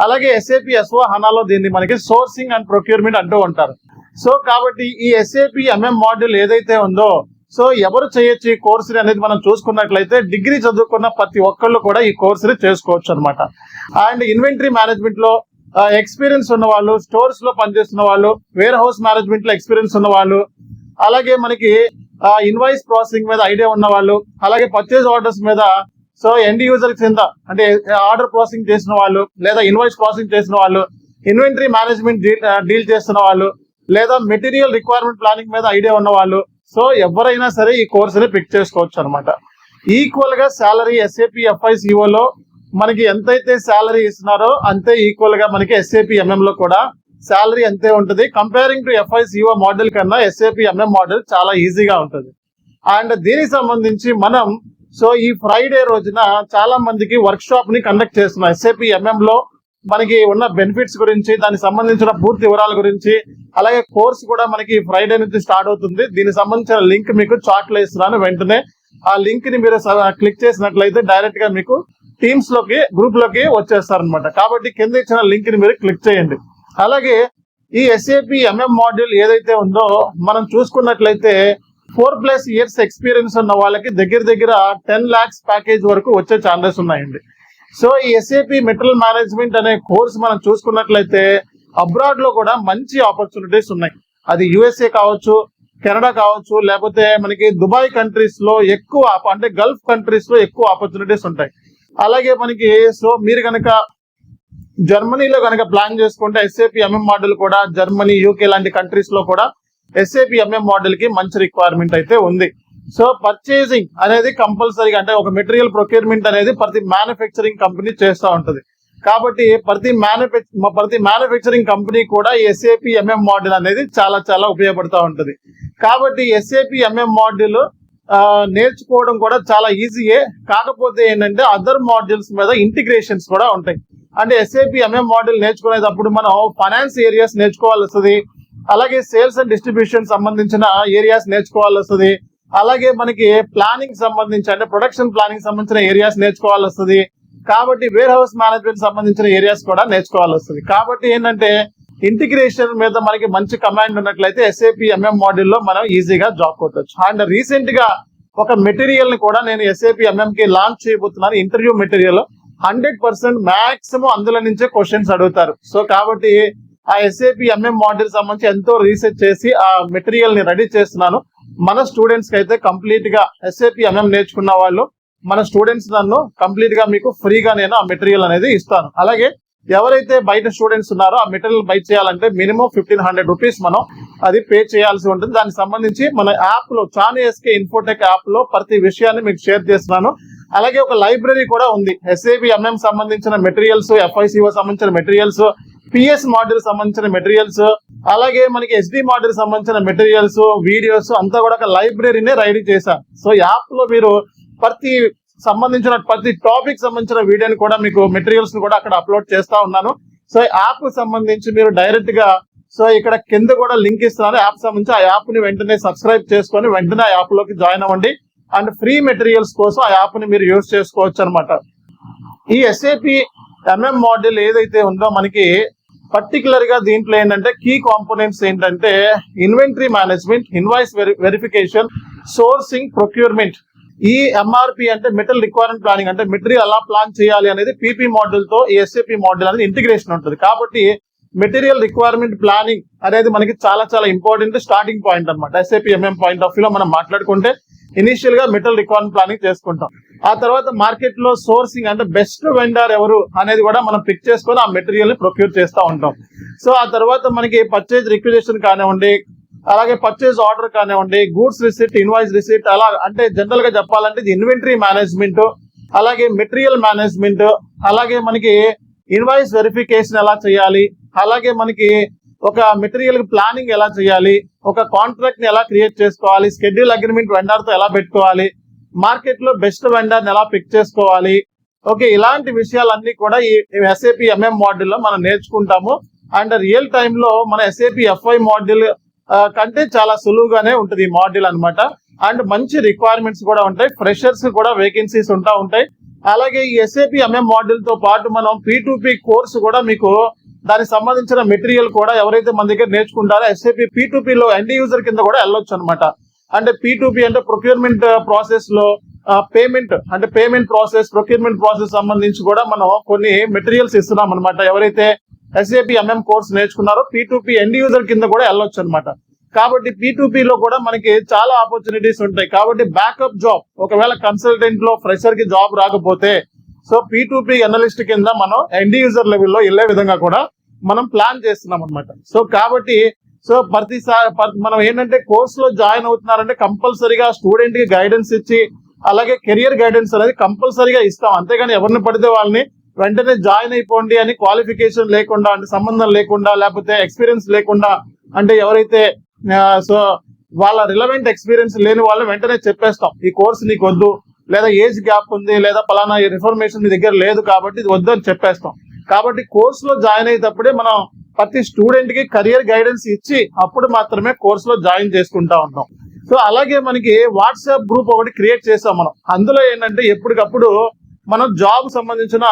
అలాగే SAP S/4HANA లో దీన్ని మనకి సోర్సింగ్ అండ్ ప్రొక్యూర్మెంట్ అంటూ ఉంటారు. సో కాబట్టి ఈ SAP MM మాడ్యూల్ ఏదైతే ఉందో సో ఎవరు చేయొచ్చు ఈ కోర్సుని అనేది మనం చూసుకున్నట్లయితే డిగ్రీ చదువుకున్న ప్రతి ఒక్కళ్ళు కూడా ఈ కోర్సుని చేసుకోవచ్చు అనమాట. అండ్ ఇన్వెంటరీ మేనేజ్మెంట్ లో ఎక్స్పీరియన్స్ ఉన్న వాళ్ళు, స్టోర్స్ లో పనిచేస్తున్న వాళ్ళు, వేర్ హౌస్ మేనేజ్మెంట్ లో ఎక్స్పీరియన్స్ ఉన్న వాళ్ళు, అలాగే మనకి ఇన్వాయిస్ ప్రాసెసింగ్ మీద ఐడియా ఉన్న వాళ్ళు, అలాగే పర్చేజ్ ఆర్డర్స్ మీద సో ఎండ్ యూజర్ కింద అంటే ఆర్డర్ ప్రాసెసింగ్ చేసిన వాళ్ళు, లేదా ఇన్వాయిస్ ప్రాసెసింగ్ చేసిన వాళ్ళు, ఇన్వెంటరీ మేనేజ్మెంట్ డీల్ చేస్తున్న వాళ్ళు, లేదా మెటీరియల్ రిక్వైర్మెంట్ ప్లానింగ్ మీద ఐడియా ఉన్న వాళ్ళు, సో ఎవరైనా సరే ఈ కోర్సుని పిక్ చేసుకోవచ్చు అనమాట. ఈక్వల్ గా శాలరీ SAP FICO లో మనకి ఎంతైతే శాలరీ ఇస్తున్నారో అంతే ఈక్వల్ గా మనకి SAP MM లో కూడా శాలరీ అంతే ఉంటుంది. కంపేరింగ్ టు FICO మోడల్ కన్నా SAP MM మోడల్ చాలా ఈజీగా ఉంటుంది. అండ్ దీనికి సంబంధించి మనం సో ఈ ఫ్రైడే రోజున చాలా మందికి వర్క్ షాప్ ని కండక్ట్ చేస్తున్నాం. SAP MM లో మనకి ఉన్న బెనిఫిట్స్ గురించి, దానికి సంబంధించిన పూర్తి వివరాల గురించి, అలాగే కోర్స్ కూడా మనకి ఫ్రైడే నుంచి స్టార్ట్ అవుతుంది. దీనికి సంబంధించిన లింక్ మీకు చాట్ లో ఇస్తున్నాను. వెంటనే ఆ లింక్ ని మీరు క్లిక్ చేసినట్లయితే డైరెక్ట్ గా మీకు టీమ్స్ లోకి, గ్రూప్ లోకి వచ్చేస్తారనమాట. కాబట్టి కింద ఇచ్చిన లింక్ ని మీరు క్లిక్ చేయండి. అలాగే ఈ SAP MM మాడ్యూల్ ఏదైతే ఉందో మనం చూసుకున్నట్లయితే 4+ years ఎక్స్పీరియన్స్ ఉన్న వాళ్ళకి దగ్గర దగ్గర 10 lakhs ప్యాకేజ్ వరకు వచ్చే ఛాన్సెస్ ఉన్నాయండి. సో ఈ SAP మెటీరియల్ మేనేజ్మెంట్ అనే కోర్స్ మనం చూసుకున్నట్లయితే అబ్రాడ్ లో కూడా మంచి ఆపర్చునిటీస్ ఉన్నాయి. అది USA కావచ్చు, కెనడా కావచ్చు, లేకపోతే మనకి దుబాయ్ కంట్రీస్ లో ఎక్కువ, అంటే గల్ఫ్ కంట్రీస్ లో ఎక్కువ ఆపర్చునిటీస్ ఉంటాయి. అలాగే మనకి సో మీరు కనుక జర్మనీలో కనుక ప్లాన్ చేసుకుంటే SAP MM మోడల్ కూడా జర్మనీ, UK లాంటి కంట్రీస్ లో కూడా SAP MM మోడల్ కి మంచి రిక్వైర్మెంట్ అయితే ఉంది. సో పర్చేసింగ్ అనేది కంపల్సరీగా, అంటే ఒక మెటీరియల్ ప్రొక్యూర్మెంట్ అనేది ప్రతి మ్యానుఫ్యాక్చరింగ్ కంపెనీ చేస్తూ ఉంటుంది. కాబట్టి ప్రతి మ్యానుఫ్యాక్చరింగ్ కంపెనీ కూడా ఈ SAP MM మోడల్ అనేది చాలా చాలా ఉపయోగపడుతూ ఉంటుంది. కాబట్టి SAP MM మోడల్ నేర్చుకోవడం కూడా చాలా ఈజీయే. కాకపోతే ఏంటంటే అదర్ మాడ్యూల్స్ మీద ఇంటిగ్రేషన్స్ కూడా ఉంటాయి. అంటే SAP MM మోడల్ నేర్చుకునేటప్పుడు మనం ఫైనాన్స్ ఏరియాస్ నేర్చుకోవాల్సి వస్తుంది, అలాగే సేల్స్ అండ్ డిస్ట్రిబ్యూషన్ సంబంధించిన ఏరియాస్ నేర్చుకోవాల్సి వస్తుంది, అలాగే మనకి ప్లానింగ్ సంబంధించి, అంటే ప్రొడక్షన్ ప్లానింగ్ సంబంధించిన ఏరియాస్ నేర్చుకోవాల్సి వస్తుంది. కాబట్టి వేర్ హౌస్ మేనేజ్మెంట్ సంబంధించిన ఏరియాస్ కూడా నేర్చుకోవాల్సి వస్తుంది. కాబట్టి ఏంటంటే ఇంటిగ్రేషన్ మీద మనకి మంచి కమాండ్ ఉన్నట్లయితే SAP MM మోడల్ లో మనం ఈజీగా జాబ్ కొట్టవచ్చు. అండ్ రీసెంట్ గా ఒక మెటీరియల్ ని కూడా నేను SAP MM కి లాంచ్ చేయబోతున్నాను. ఇంటర్వ్యూ మెటీరియల్ 100% మాక్సిమం అందులో నుంచే క్వశ్చన్స్ అడుగుతారు. సో కాబట్టి ఆ SAP MM మోడల్ సంబంధించి ఎంతో రీసెర్చ్ చేసి ఆ మెటీరియల్ ని రెడీ చేస్తున్నాను. మన స్టూడెంట్స్ కి అయితే కంప్లీట్ గా SAP MM నేర్చుకున్న వాళ్ళు, మన స్టూడెంట్స్ నన్ను కంప్లీట్ గా మీకు ఫ్రీగా నేను ఆ మెటీరియల్ అనేది ఇస్తాను. అలాగే ఎవరైతే బయట స్టూడెంట్స్ ఉన్నారో ఆ మెటీరియల్ బై చేయాలంటే మినిమం 1500 రూపీస్ మనం అది పే చేయాల్సి ఉంటుంది. దానికి సంబంధించి మన యాప్ లో ChanSK ఇన్ఫోటెక్ యాప్ లో ప్రతి విషయాన్ని మీకు షేర్ చేస్తున్నాను. అలాగే ఒక లైబ్రరీ కూడా ఉంది. SAP MM సంబంధించిన మెటీరియల్స్, FICO సంబంధించిన మెటీరియల్స్, PS మోడల్ సంబంధించిన మెటీరియల్స్, అలాగే మనకి SD మోడల్ సంబంధించిన మెటీరియల్స్, వీడియోస్ అంతా కూడా ఒక లైబ్రరీనే రెడీ చేశాను. సో యాప్ లో మీరు ప్రతి టాపిక్ సంబంధించిన వీడియోని కూడా మీకు మెటీరియల్స్ ని కూడా అక్కడ అప్లోడ్ చేస్తా ఉన్నాను. సో యాప్ సంబంధించి మీరు డైరెక్ట్ గా సో ఇక్కడ కింద కూడా లింక్ ఇస్తున్నాను యాప్ సంబంధించి. ఆ యాప్ ని వెంటనే సబ్స్క్రైబ్ చేసుకొని వెంటనే ఆ యాప్ లోకి జాయిన్ అవ్వండి. అండ్ ఫ్రీ మెటీరియల్స్ కోసం ఆ యాప్ ని మీరు యూజ్ చేసుకోవచ్చు అనమాట. ఈ SAP MM మోడల్ ఏదైతే ఉందో మనకి పర్టికులర్ గా దీంట్లో ఏంటంటే కీ కాంపోనెంట్స్ ఏంటంటే inventory management, invoice verification, sourcing, procurement. ఈ MRP అంటే మెటీరియల్ రిక్వైర్మెంట్ ప్లానింగ్, అంటే మెటీరియల్ ఎలా ప్లాన్ చేయాలి అనేది PP మోడల్ తో ఈ SAP మోడల్ అనేది ఇంటిగ్రేషన్ ఉంటుంది. కాబట్టి మెటీరియల్ రిక్వైర్మెంట్ ప్లానింగ్ అనేది మనకి చాలా చాలా ఇంపార్టెంట్ స్టార్టింగ్ పాయింట్ అనమాట. SAP MM point of view లో మనం మాట్లాడుకుంటే ఇనిషియల్ గా మెటీరియల్ రిక్వైర్మెంట్ ప్లానింగ్ చేసుకుంటాం. ఆ తర్వాత మార్కెట్ లో సోర్సింగ్ అంటే బెస్ట్ వెండర్ ఎవరు అనేది కూడా మనం పిక్ చేసుకొని ఆ మెటీరియల్ ని ప్రొక్యూర్ చేస్తూ ఉంటాం. సో ఆ తర్వాత మనకి పర్చేజ్ రిక్విజిషన్ కానివ్వండి, అలాగే పర్చేజ్ ఆర్డర్ కానివ్వండి, గూడ్స్ రిసిప్ట్, ఇన్వాయిస్ రిసిప్ట్, అలా అంటే జనరల్ గా చెప్పాలంటే ఇన్వెంటరీ మేనేజ్మెంట్, అలాగే మెటీరియల్ మేనేజ్మెంట్, అలాగే మనకి ఇన్వాయిస్ వెరిఫికేషన్ ఎలా చేయాలి, అలాగే మనకి ఒక మెటీరియల్ ప్లానింగ్ ఎలా చేయాలి, ఒక కాంట్రాక్ట్ ని ఎలా క్రియేట్ చేసుకోవాలి, షెడ్యూల్ అగ్రిమెంట్ వెండర్ తో ఎలా పెట్టుకోవాలి, మార్కెట్ లో బెస్ట్ వెండర్ ని ఎలా పిక్ చేసుకోవాలి. ఓకే, ఇలాంటి విషయాలన్నీ కూడా ఈ SAP MM మోడల్ లో మనం నేర్చుకుంటాము. అండ్ రియల్ టైమ్ లో మన SAP FI మోడల్ కంటే చాలా సులువుగానే ఉంటుంది ఈ మోడల్ అన్నమాట. అండ్ మంచి రిక్వైర్మెంట్స్ కూడా ఉంటాయి, ఫ్రెషర్స్ కూడా వేకెన్సీస్ ఉంటాయి. అలాగే ఈ SAP MM మోడల్ తో పాటు మనం P2P కోర్సు కూడా మీకు దానికి సంబంధించిన మెటీరియల్ కూడా ఎవరైతే మన దగ్గర నేర్చుకుంటారో SAP P2P లో ఎండ్ యూజర్ కింద కూడా వెళ్ళొచ్చు అనమాట. అంటే P2P అంటే ప్రొక్యూర్మెంట్ ప్రాసెస్ లో పేమెంట్ ప్రాసెస్, ప్రొక్యూర్మెంట్ ప్రాసెస్ సంబంధించి కూడా మనం కొన్ని మెటీరియల్స్ ఇస్తున్నాం అనమాట. ఎవరైతే SAP MM కోర్స్ నేర్చుకున్నారో P2P ఎండ్ యూజర్ కింద కూడా వెళ్ళొచ్చు అనమాట. కాబట్టి P2P లో కూడా మనకి చాలా ఆపర్చునిటీస్ ఉంటాయి. కాబట్టి బ్యాకప్ జాబ్, ఒకవేళ కన్సల్టెంట్ లో ఫ్రెషర్ కి జాబ్ రాకపోతే సో P2P అనలిస్ట్ కింద మనం ఎండ్ యూజర్ లెవెల్లో వెళ్లే విధంగా కూడా మనం ప్లాన్ చేస్తున్నాం అనమాట. సో కాబట్టి సో ప్రతిసారి మనం ఏంటంటే కోర్స్ లో జాయిన్ అవుతున్నారంటే కంపల్సరీగా స్టూడెంట్ కి గైడెన్స్ ఇచ్చి అలాగే కెరియర్ గైడెన్స్ అనేది కంపల్సరీగా ఇస్తాం. అంతేగాని ఎవరిని పడితే వాళ్ళని వెంటనే జాయిన్ అయిపోండి అని క్వాలిఫికేషన్ లేకుండా, అంటే సంబంధం లేకుండా, లేకపోతే ఎక్స్పీరియన్స్ లేకుండా, అంటే ఎవరైతే సో వాళ్ళ రిలవెంట్ ఎక్స్పీరియన్స్ లేని వాళ్ళని వెంటనే చెప్పేస్తాం ఈ కోర్స్ నీకు వద్దు, లేదా ఏజ్ గ్యాప్ ఉంది, లేదా పలానా ఇన్ఫర్మేషన్ మీ దగ్గర లేదు కాబట్టి ఇది వద్దు అని చెప్పేస్తాం. కాబట్టి కోర్స్ లో జాయిన్ అయ్యేటప్పుడే మనం ప్రతి స్టూడెంట్ కి కెరియర్ గైడెన్స్ ఇచ్చి అప్పుడు మాత్రమే కోర్స్ లో జాయిన్ చేసుకుంటా ఉంటాం. సో అలాగే మనకి వాట్సాప్ గ్రూప్ ఒకటి క్రియేట్ చేసాం మనం. అందులో ఏంటంటే ఎప్పటికప్పుడు మనం జాబ్ సంబంధించిన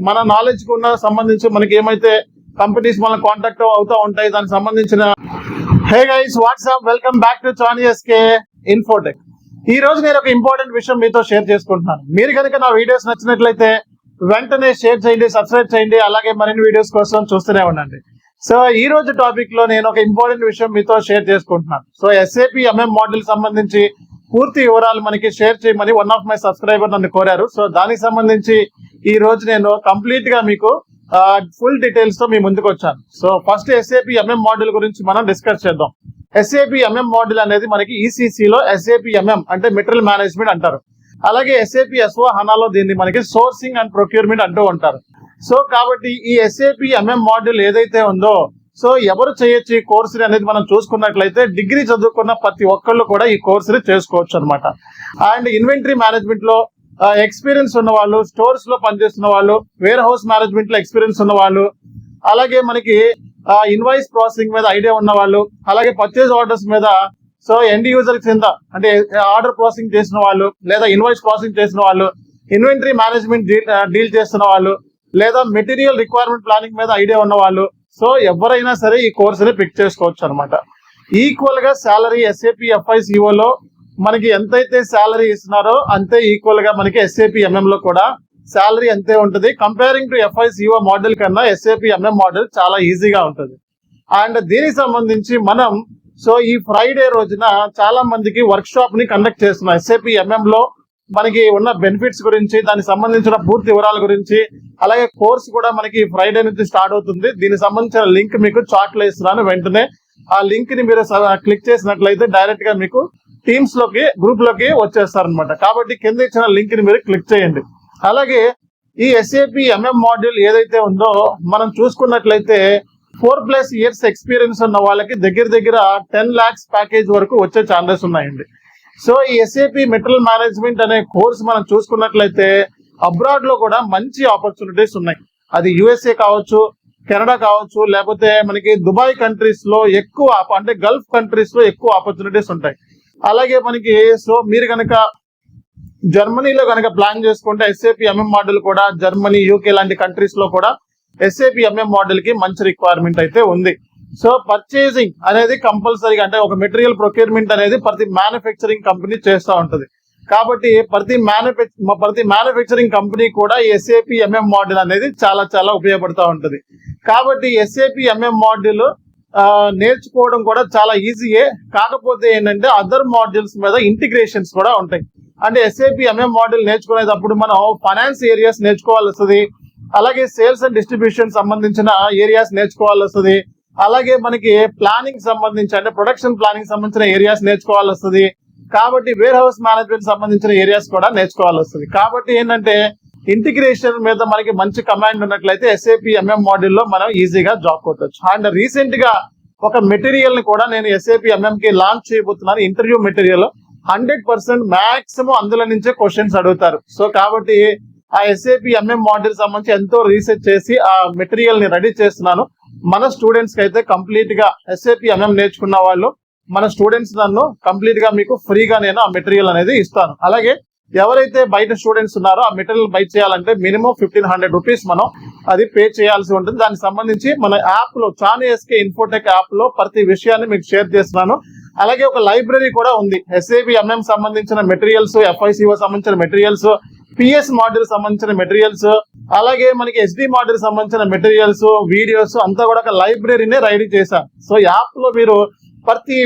మన నాలెడ్జ్ కు ఉన్న సంబంధించి మనకి ఏమైతే కంపెనీస్ మన కాంటాక్ట్ అవుతా ఉంటాయి దానికి సంబంధించిన hey guys what's up welcome back to చానిఎస్కే ఇన్ఫోటెక్. ఈ రోజు నేను ఒక ఇంపార్టెంట్ విషయం మీతో షేర్ చేసుకుంటున్నాను. మీరు కనుక నా వీడియోస్ నచ్చినట్లయితే వెంటనే షేర్ చేయండి, సబ్స్క్రైబ్ చేయండి, అలాగే మరిన్ని వీడియోస్ కోసం చూస్తూనే ఉండండి. సో ఈ రోజు టాపిక్ లో నేను ఒక ఇంపార్టెంట్ విషయం మీతో షేర్ చేసుకుంటున్నాను. సో SAP MM మోడల్ సంబంధించి పూర్తి వివరాలు మనకి షేర్ చేయమని వన్ ఆఫ్ మై సబ్స్క్రైబర్ నన్ను కోరారు. సో దానికి సంబంధించి ఈ రోజు నేను కంప్లీట్ గా మీకు ఫుల్ డీటెయిల్స్ తో మీ ముందుకు వచ్చాను. So first SAP MM model గురించి మనం డిస్కస్ చేద్దాం. SAP MM మోడల్ అనేది మనకి ECC లో SAP MM అంటే మెటీరియల్ మేనేజ్మెంట్ అంటారు. అలాగే SAP S/4HANAలో దీన్ని మనకి సోర్సింగ్ అండ్ ప్రొక్యూర్మెంట్ అంటూ ఉంటారు. సో కాబట్టి ఈ SAP MM మోడల్ ఏదైతే ఉందో సో ఎవరు చేయొచ్చు ఈ కోర్సుని అనేది మనం చూసుకున్నట్లయితే డిగ్రీ చదువుకున్న ప్రతి ఒక్కళ్ళు కూడా ఈ కోర్సుని చేసుకోవచ్చు అనమాట. అండ్ ఇన్వెంటరీ మేనేజ్మెంట్ లో ఎక్స్పీరియన్స్ ఉన్న వాళ్ళు, స్టోర్స్ లో పనిచేస్తున్న వాళ్ళు, వేర్ హౌస్ మేనేజ్మెంట్ లో ఎక్స్పీరియన్స్ ఉన్న వాళ్ళు, అలాగే మనకి ఇన్వాయిస్ ప్రాసెసింగ్ మీద ఐడియా ఉన్న వాళ్ళు, అలాగే పర్చేజ్ ఆర్డర్స్ మీద సో ఎండ్ యూజర్ కింద అంటే ఆర్డర్ ప్రాసెసింగ్ చేసిన వాళ్ళు, లేదా ఇన్వాయిస్ ప్రాసెసింగ్ చేసిన వాళ్ళు, ఇన్వెంటరీ మేనేజ్మెంట్ డీల్ చేస్తున్న వాళ్ళు, లేదా మెటీరియల్ రిక్వైర్మెంట్ ప్లానింగ్ మీద ఐడియా ఉన్న వాళ్ళు, సో ఎవరైనా సరే ఈ కోర్సుని పిక్ చేసుకోవచ్చు అనమాట. ఈక్వల్ గా శాలరీ SAP FICO లో మనకి ఎంతైతే శాలరీ ఇస్తున్నారో అంతే ఈక్వల్ గా మనకి SAP MM లో కూడా శాలరీ అంతే ఉంటుంది. కంపేరింగ్ టు FICO మోడల్ కన్నా SAP MM మోడల్ చాలా ఈజీగా ఉంటుంది. అండ్ దీనికి సంబంధించి మనం సో ఈ ఫ్రైడే రోజున చాలా మందికి వర్క్ షాప్ ని కండక్ట్ చేస్తున్నాం. SAP MM లో మనకి ఉన్న బెనిఫిట్స్ గురించి, దానికి సంబంధించిన పూర్తి వివరాల గురించి, అలాగే కోర్స్ కూడా మనకి ఫ్రైడే నుంచి స్టార్ట్ అవుతుంది. దీనికి సంబంధించిన లింక్ మీకు చాట్ లో ఇస్తున్నాను. వెంటనే ఆ లింక్ ని మీరు క్లిక్ చేసినట్లయితే డైరెక్ట్ గా మీకు టీమ్స్ లోకి గ్రూప్ లోకి వచ్చేస్తారనమాట. కాబట్టి కింద ఇచ్చిన లింక్ ని మీరు క్లిక్ చేయండి. అలాగే ఈ SAP MM మాడ్యూల్ ఏదైతే ఉందో మనం చూసుకున్నట్లయితే 4+ years ఎక్స్పీరియన్స్ ఉన్న వాళ్ళకి దగ్గర 10 lakhs ప్యాకేజ్ వరకు వచ్చే ఛాన్సెస్ ఉన్నాయండి. సో ఈ SAP మెటీరియల్ మేనేజ్మెంట్ అనే కోర్స్ మనం చూసుకున్నట్లయితే అబ్రాడ్ లో కూడా మంచి ఆపర్చునిటీస్ ఉన్నాయి. అది USA కావచ్చు, కెనడా కావచ్చు, లేకపోతే మనకి దుబాయ్ కంట్రీస్ లో ఎక్కువ, అంటే గల్ఫ్ కంట్రీస్ లో ఎక్కువ ఆపర్చునిటీస్ ఉంటాయి. అలాగే మనకి సో మీరు కనుక జర్మనీలో కనుక ప్లాన్ చేసుకుంటే SAP MM మోడల్ కూడా జర్మనీ, UK లాంటి కంట్రీస్ లో కూడా SAP MM మోడల్ కి మంచి రిక్వైర్మెంట్ అయితే ఉంది. సో పర్చేసింగ్ అనేది కంపల్సరీగా, అంటే ఒక మెటీరియల్ ప్రొక్యూర్మెంట్ అనేది ప్రతి మ్యానుఫ్యాక్చరింగ్ కంపెనీ చేస్తూ ఉంటుంది. కాబట్టి ప్రతి మ్యానుఫ్యాక్చరింగ్ కంపెనీ కూడా ఈ SAP MM మోడల్ అనేది చాలా ఉపయోగపడుతూ ఉంటుంది. కాబట్టి SAP MM మోడల్ నేర్చుకోవడం కూడా చాలా ఈజీయే. కాకపోతే ఏంటంటే అదర్ మాడ్యూల్స్ మీద ఇంటిగ్రేషన్స్ కూడా ఉంటాయి. అంటే SAP MM మోడల్ నేర్చుకునేటప్పుడు మనం ఫైనాన్స్ ఏరియాస్ నేర్చుకోవాల్సి వస్తుంది, అలాగే సేల్స్ అండ్ డిస్ట్రిబ్యూషన్ సంబంధించిన ఏరియాస్ నేర్చుకోవాల్సి వస్తుంది, అలాగే మనకి ప్లానింగ్ సంబంధించి అంటే ప్రొడక్షన్ ప్లానింగ్ సంబంధించిన ఏరియాస్ నేర్చుకోవాల్సి వస్తుంది. కాబట్టి వేర్ హౌస్ మేనేజ్మెంట్ సంబంధించిన ఏరియాస్ కూడా నేర్చుకోవాల్సి వస్తుంది. కాబట్టి ఏంటంటే ఇంటిగ్రేషన్ మీద మనకి మంచి కమాండ్ ఉన్నట్లయితే SAP MM మోడల్ లో మనం ఈజీగా జాబ్ కొట్టవచ్చు. అండ్ రీసెంట్ గా ఒక మెటీరియల్ ని కూడా నేను SAP MM కి లాంచ్ చేయబోతున్నాను. ఇంటర్వ్యూ మెటీరియల్ 100% మాక్సిమం అందులో నుంచే క్వశ్చన్స్ అడుగుతారు. సో కాబట్టి ఆ SAP MM మోడల్ సంబంధించి ఎంతో రీసెర్చ్ చేసి ఆ మెటీరియల్ ని రెడీ చేస్తున్నాను. మన స్టూడెంట్స్ కి అయితే కంప్లీట్ గా SAP MM నేర్చుకున్న వాళ్ళు మన స్టూడెంట్స్ నన్ను కంప్లీట్ గా మీకు ఫ్రీగా నేను ఆ మెటీరియల్ అనేది ఇస్తాను. అలాగే ఎవరైతే బయట స్టూడెంట్స్ ఉన్నారో ఆ మెటీరియల్ బై చేయాలంటే మినిమం 1500 రూపీస్ మనం అది పే చేయాల్సి ఉంటుంది. దానికి సంబంధించి మన యాప్ లో చానిఎస్కే ఇన్ఫోటెక్ యాప్ లో ప్రతి విషయాన్ని మీకు షేర్ చేస్తున్నాను. అలాగే ఒక లైబ్రరీ కూడా ఉంది. SAP MM సంబంధించిన మెటీరియల్స్, FICO సంబంధించిన మెటీరియల్స్, PS మోడల్ సంబంధించిన మెటీరియల్స్, అలాగే మనకి SD మోడల్ సంబంధించిన మెటీరియల్స్, వీడియోస్ అంతా కూడా ఒక లైబ్రరీనే రెడీ చేశాను. సో యాప్ లో మీరు ప్రతి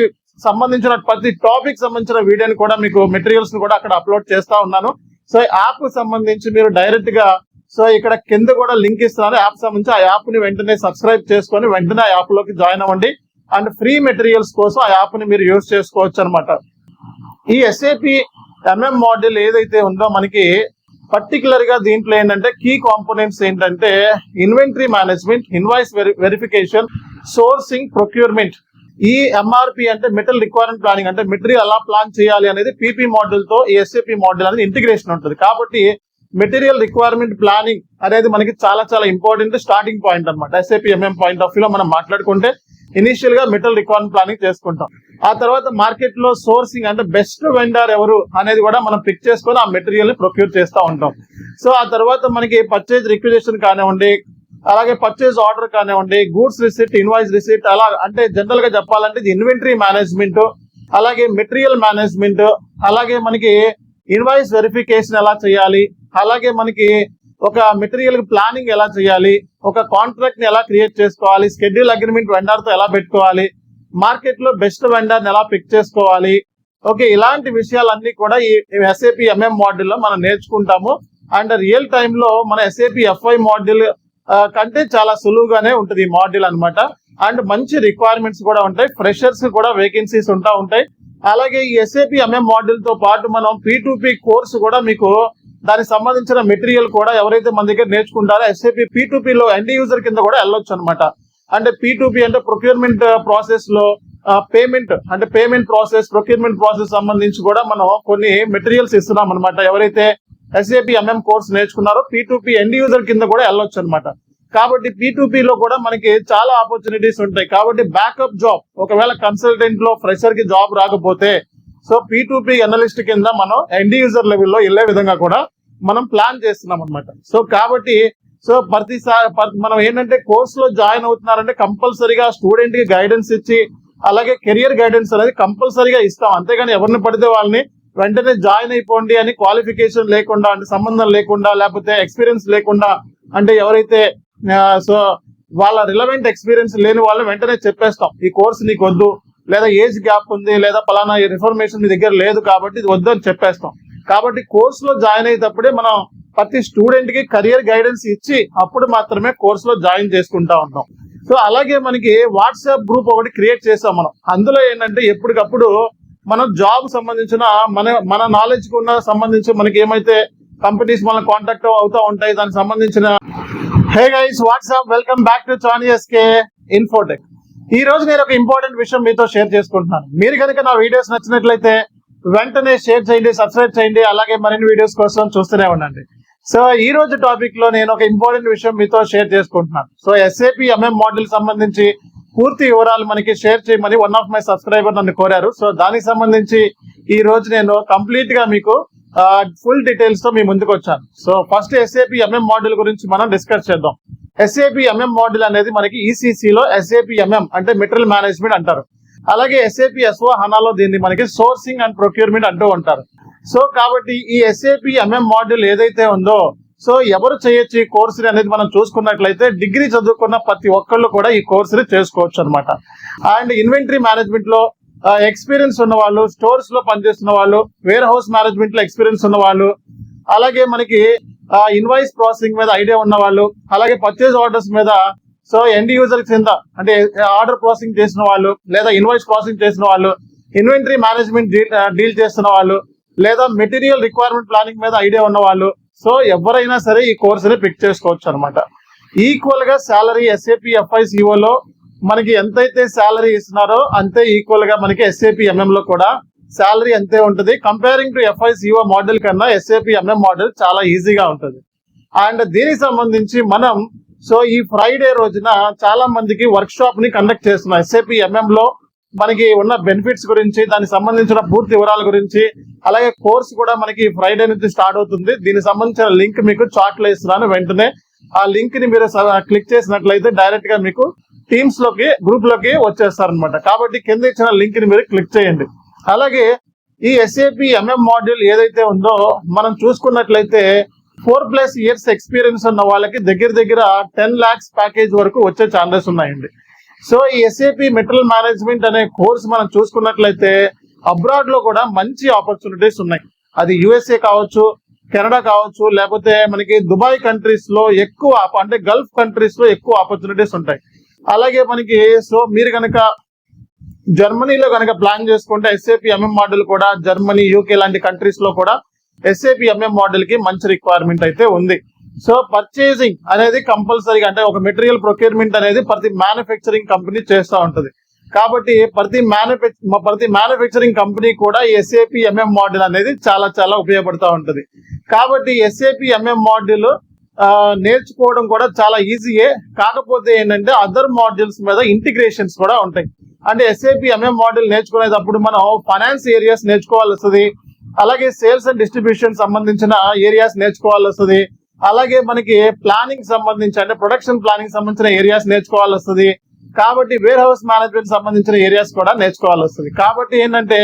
టాపిక్ సంబంధించిన వీడియోని కూడా మీకు మెటీరియల్స్ ని కూడా అక్కడ అప్లోడ్ చేస్తా ఉన్నాను. సో యాప్ సంబంధించి మీరు డైరెక్ట్ గా సో ఇక్కడ కింద కూడా లింక్ ఇస్తున్నాను యాప్ సంబంధించి. ఆ యాప్ ని వెంటనే సబ్స్క్రైబ్ చేసుకొని వెంటనే ఆ యాప్ లోకి జాయిన్ అవ్వండి. అండ్ ఫ్రీ మెటీరియల్స్ కోసం ఆ యాప్ ని మీరు యూజ్ చేసుకోవచ్చు అనమాట. ఈ SAP MM మాడ్యూల్ ఏదైతే ఉందో మనకి పర్టికులర్ గా దీంట్లో ఏంటంటే కీ కాంపోనెంట్స్ ఏంటంటే inventory management, invoice verification, sourcing, procurement. ఈ MRP అంటే మెటీరియల్ రిక్వైర్మెంట్ ప్లానింగ్ అంటే మెటీరియల్ ఎలా ప్లాన్ చేయాలి అనేది PP మాడ్యూల్ తో ఈ SAP మాడ్యూల్ అనేది ఇంటిగ్రేషన్ ఉంటుంది. కాబట్టి మెటీరియల్ రిక్వైర్మెంట్ ప్లానింగ్ అనేది మనకి చాలా చాలా ఇంపార్టెంట్ స్టార్టింగ్ పాయింట్ అనమాట. SAP MM point of view లో మనం మాట్లాడుకుంటే ఇనిషియల్ గా మెటీరియల్ రిక్వైర్మెంట్ ప్లానింగ్ చేసుకుంటాం. ఆ తర్వాత మార్కెట్ లో సోర్సింగ్ అంటే బెస్ట్ వెండర్ ఎవరు అనేది కూడా మనం పిక్ చేసుకొని ఆ మెటీరియల్ ని ప్రొక్యూర్ చేస్తూ ఉంటాం. సో ఆ తర్వాత మనకి పర్చేజ్ రిక్విజిషన్ కానివ్వండి, అలాగే పర్చేజ్ ఆర్డర్ కానివ్వండి, గూడ్స్ రిసిప్ట్, ఇన్వాయిస్ రిసిప్ట్, అలా అంటే జనరల్ గా చెప్పాలంటే ఇది ఇన్వెంటరీ మేనేజ్మెంట్, అలాగే మెటీరియల్ మేనేజ్మెంట్, అలాగే మనకి ఇన్వాయిస్ వెరిఫికేషన్ ఎలా చేయాలి, అలాగే మనకి ఒక మెటీరియల్ ప్లానింగ్ ఎలా చేయాలి, ఒక కాంట్రాక్ట్ ని ఎలా క్రియేట్ చేసుకోవాలి, షెడ్యూల్ అగ్రిమెంట్ వెండర్ తో ఎలా పెట్టుకోవాలి, మార్కెట్ లో బెస్ట్ వెండర్ ని ఎలా పిక్ చేసుకోవాలి. ఓకే, ఇలాంటి విషయాలన్నీ కూడా ఈ SAP MM మాడ్యూల్ లో మనం నేర్చుకుంటాము. అండ్ రియల్ టైమ్ లో మన SAP FI మాడ్యూల్ కంటే చాలా సులువుగానే ఉంటుంది ఈ మాడ్యూల్ అనమాట. అండ్ మంచి రిక్వైర్మెంట్స్ కూడా ఉంటాయి, ఫ్రెషర్స్ కూడా వేకెన్సీస్ ఉంటాయి. అలాగే ఈ SAP MM మాడ్యూల్ తో పాటు మనం P2P కోర్సు కూడా మీకు దానికి సంబంధించిన మెటీరియల్ కూడా ఎవరైతే మన దగ్గర నేర్చుకుంటారో SAP P2P లో ఎండ్ యూజర్ కింద కూడా వెళ్ళొచ్చు అనమాట. అంటే P2P అంటే ప్రొక్యూర్మెంట్ ప్రాసెస్ లో పేమెంట్ ప్రాసెస్, ప్రొక్యూర్మెంట్ ప్రాసెస్ సంబంధించి కూడా మనం కొన్ని మెటీరియల్స్ ఇస్తున్నాం అనమాట. ఎవరైతే SAP MM కోర్స్ నేర్చుకున్నారో P2P ఎండ్ యూజర్ కింద కూడా వెళ్ళొచ్చు అనమాట. కాబట్టి P2P లో కూడా మనకి చాలా ఆపర్చునిటీస్ ఉంటాయి. కాబట్టి బ్యాకప్ జాబ్, ఒకవేళ కన్సల్టెంట్ లో ఫ్రెషర్ కి జాబ్ రాకపోతే సో P2P అనలిస్ట్ కింద మనం ఎండ్ యూజర్ లెవెల్లో వెళ్ళే విధంగా కూడా మనం ప్లాన్ చేస్తున్నాం అనమాట. సో కాబట్టి ప్రతిసారి మనం ఏంటంటే కోర్సులో జాయిన్ అవుతున్నారంటే కంపల్సరీగా స్టూడెంట్ కి గైడెన్స్ ఇచ్చి అలాగే కెరియర్ గైడెన్స్ అనేది కంపల్సరీగా ఇస్తాం. అంతేగాని ఎవరిని పడితే వాళ్ళని వెంటనే జాయిన్ అయిపోండి అని క్వాలిఫికేషన్ లేకుండా, అంటే సంబంధం లేకుండా, లేకపోతే ఎక్స్పీరియన్స్ లేకుండా, అంటే ఎవరైతే సో వాళ్ళ రిలవెంట్ ఎక్స్పీరియన్స్ లేని వాళ్ళని వెంటనే చెప్పేస్తాం ఈ కోర్సు నీకు వద్దు, లేదా ఏజ్ గ్యాప్ ఉంది, లేదా పలానా ఇన్ఫర్మేషన్ మీ దగ్గర లేదు కాబట్టి ఇది వద్దు అని చెప్పేస్తాం. కాబట్టి కోర్సులో జాయిన్ అయ్యేటప్పుడే మనం ప్రతి స్టూడెంట్ కి కెరియర్ గైడెన్స్ ఇచ్చి అప్పుడు మాత్రమే కోర్సులో జాయిన్ చేసుకుంటా ఉంటాం. సో అలాగే మనకి వాట్సాప్ గ్రూప్ ఒకటి క్రియేట్ చేసాం మనం. అందులో ఏంటంటే ఎప్పటికప్పుడు మనం జాబ్ సంబంధించిన మన నాలెడ్జ్ కు ఉన్న సంబంధించి మనకి ఏమైతే కంపెనీస్ మన కాంటాక్ట్ అవుతా ఉంటాయి దానికి సంబంధించిన hey guys what's up welcome back to CHANESK Infotech. ఈ రోజు నేను ఒక ఇంపార్టెంట్ విషయం మీతో షేర్ చేసుకుంటున్నాను. మీరు కనుక నా వీడియోస్ నచ్చినట్లయితే వెంటనే షేర్ చేయండి, సబ్స్క్రైబ్ చేయండి, అలాగే మరిన్ని వీడియోస్ కోసం చూస్తూనే ఉండండి. సో ఈ రోజు టాపిక్ లో నేను ఒక ఇంపార్టెంట్ విషయం మీతో షేర్ చేసుకుంటున్నాను. సో SAP MM మాడ్యూల్ సంబంధించి పూర్తి వివరాలు మనకి షేర్ చేయమని వన్ ఆఫ్ మై సబ్స్క్రైబర్ నన్ను కోరారు. సో దానికి సంబంధించి ఈ రోజు నేను కంప్లీట్ గా మీకు ఫుల్ డీటెయిల్స్ తో మీ ముందుకు వచ్చాను. So first SAP MM module గురించి మనం డిస్కస్ చేద్దాం. SAP MM మాడ్యూల్ అనేది మనకి ECC లో SAP MM అంటే మెటీరియల్ మేనేజ్మెంట్ అంటారు. అలాగే SAP S/4HANA లో దీన్ని మనకి సోర్సింగ్ అండ్ ప్రొక్యూర్మెంట్ అంటూ ఉంటారు. సో కాబట్టి ఈ SAP MM మాడ్యూల్ ఏదైతే ఉందో సో ఎవరు చేయొచ్చు ఈ కోర్సుని అనేది మనం చూసుకున్నట్లయితే డిగ్రీ చదువుకున్న ప్రతి ఒక్కళ్ళు కూడా ఈ కోర్సుని చేసుకోవచ్చు అనమాట. అండ్ ఇన్వెంటరీ మేనేజ్మెంట్ లో ఎక్స్పీరియన్స్ ఉన్న వాళ్ళు, స్టోర్స్ లో పనిచేస్తున్న వాళ్ళు, వేర్ హౌస్ మేనేజ్మెంట్ లో ఎక్స్పీరియన్స్ ఉన్న వాళ్ళు, అలాగే మనకి ఇన్వాయిస్ ప్రాసెసింగ్ మీద ఐడియా ఉన్న వాళ్ళు, అలాగే పర్చేజ్ ఆర్డర్స్ మీద సో ఎండ్ యూజర్ కింద అంటే ఆర్డర్ ప్రాసెసింగ్ చేసిన వాళ్ళు, లేదా ఇన్వాయిస్ ప్రాసెసింగ్ చేసిన వాళ్ళు, ఇన్వెంటరీ మేనేజ్మెంట్ డీల్ చేస్తున్న వాళ్ళు, లేదా మెటీరియల్ రిక్వైర్మెంట్ ప్లానింగ్ మీద ఐడియా ఉన్న వాళ్ళు, సో ఎవరైనా సరే ఈ కోర్సుని పిక్ చేసుకోవచ్చు అనమాట. ఈక్వల్ గా శాలరీ SAP FICO లో మనకి ఎంతైతే శాలరీ ఇస్తున్నారో అంతే ఈక్వల్ గా మనకి SAP MM లో కూడా శాలరీ అంతే ఉంటుంది. కంపేరింగ్ టు FICO మోడల్ కన్నా SAP MM మోడల్ చాలా ఈజీగా ఉంటుంది. అండ్ దీనికి సంబంధించి మనం సో ఈ ఫ్రైడే రోజున చాలా మందికి వర్క్ షాప్ ని కండక్ట్ చేస్తున్నాం. SAP MM లో మనకి ఉన్న బెనిఫిట్స్ గురించి, దానికి సంబంధించిన పూర్తి వివరాల గురించి, అలాగే కోర్స్ కూడా మనకి ఫ్రైడే నుంచి స్టార్ట్ అవుతుంది. దీనికి సంబంధించిన లింక్ మీకు చాట్ లో ఇస్తున్నాను. వెంటనే ఆ లింక్ ని మీరు క్లిక్ చేసినట్లయితే డైరెక్ట్ గా మీకు టీమ్స్ లోకి గ్రూప్ లోకి వచ్చేస్తారనమాట. కాబట్టి కింద ఇచ్చిన లింక్ ని మీరు క్లిక్ చేయండి. అలాగే ఈ SAP MM మాడ్యూల్ ఏదైతే ఉందో మనం చూసుకున్నట్లయితే 4+ years ఎక్స్పీరియన్స్ ఉన్న వాళ్ళకి దగ్గర 10 lakhs ప్యాకేజ్ వరకు వచ్చే ఛాన్సెస్ ఉన్నాయండి. సో ఈ SAP మెటీరియల్ మేనేజ్మెంట్ అనే కోర్స్ మనం చూసుకున్నట్లయితే అబ్రాడ్ లో కూడా మంచి ఆపర్చునిటీస్ ఉన్నాయి. అది USA కావచ్చు, కెనడా కావచ్చు, లేకపోతే మనకి దుబాయ్ కంట్రీస్ లో ఎక్కువ, అంటే గల్ఫ్ కంట్రీస్ లో ఎక్కువ ఆపర్చునిటీస్ ఉంటాయి. అలాగే మనకి సో మీరు కనుక జర్మనీలో కనుక ప్లాన్ చేసుకుంటే SAP MM మోడల్ కూడా జర్మనీ, UK లాంటి కంట్రీస్ లో కూడా SAP MM మోడల్ కి మంచి రిక్వైర్మెంట్ అయితే ఉంది. సో పర్చేసింగ్ అనేది కంపల్సరీగా, అంటే ఒక మెటీరియల్ ప్రొక్యూర్మెంట్ అనేది ప్రతి మ్యానుఫ్యాక్చరింగ్ కంపెనీ చేస్తూ ఉంటది. కాబట్టి ప్రతి మ్యానుఫ్యాక్చరింగ్ కంపెనీ కూడా ఈ SAP MM మోడల్ అనేది చాలా చాలా ఉపయోగపడుతూ ఉంటది. కాబట్టి SAP MM మోడల్ నేర్చుకోవడం కూడా చాలా ఈజీయే. కాకపోతే ఏంటంటే అదర్ మాడ్యూల్స్ మీద ఇంటిగ్రేషన్స్ కూడా ఉంటాయి. అంటే SAP MM మోడల్ నేర్చుకునేటప్పుడు మనం ఫైనాన్స్ ఏరియాస్ నేర్చుకోవాల్సి వస్తుంది, అలాగే సేల్స్ అండ్ డిస్ట్రిబ్యూషన్ సంబంధించిన ఏరియాస్ నేర్చుకోవాల్సి వస్తుంది, అలాగే మనకి ప్లానింగ్ సంబంధించి, అంటే ప్రొడక్షన్ ప్లానింగ్ సంబంధించిన ఏరియాస్ నేర్చుకోవాల్సి వస్తుంది. కాబట్టి వేర్ హౌస్ మేనేజ్మెంట్ సంబంధించిన ఏరియాస్ కూడా నేర్చుకోవాల్సి వస్తుంది. కాబట్టి ఏంటంటే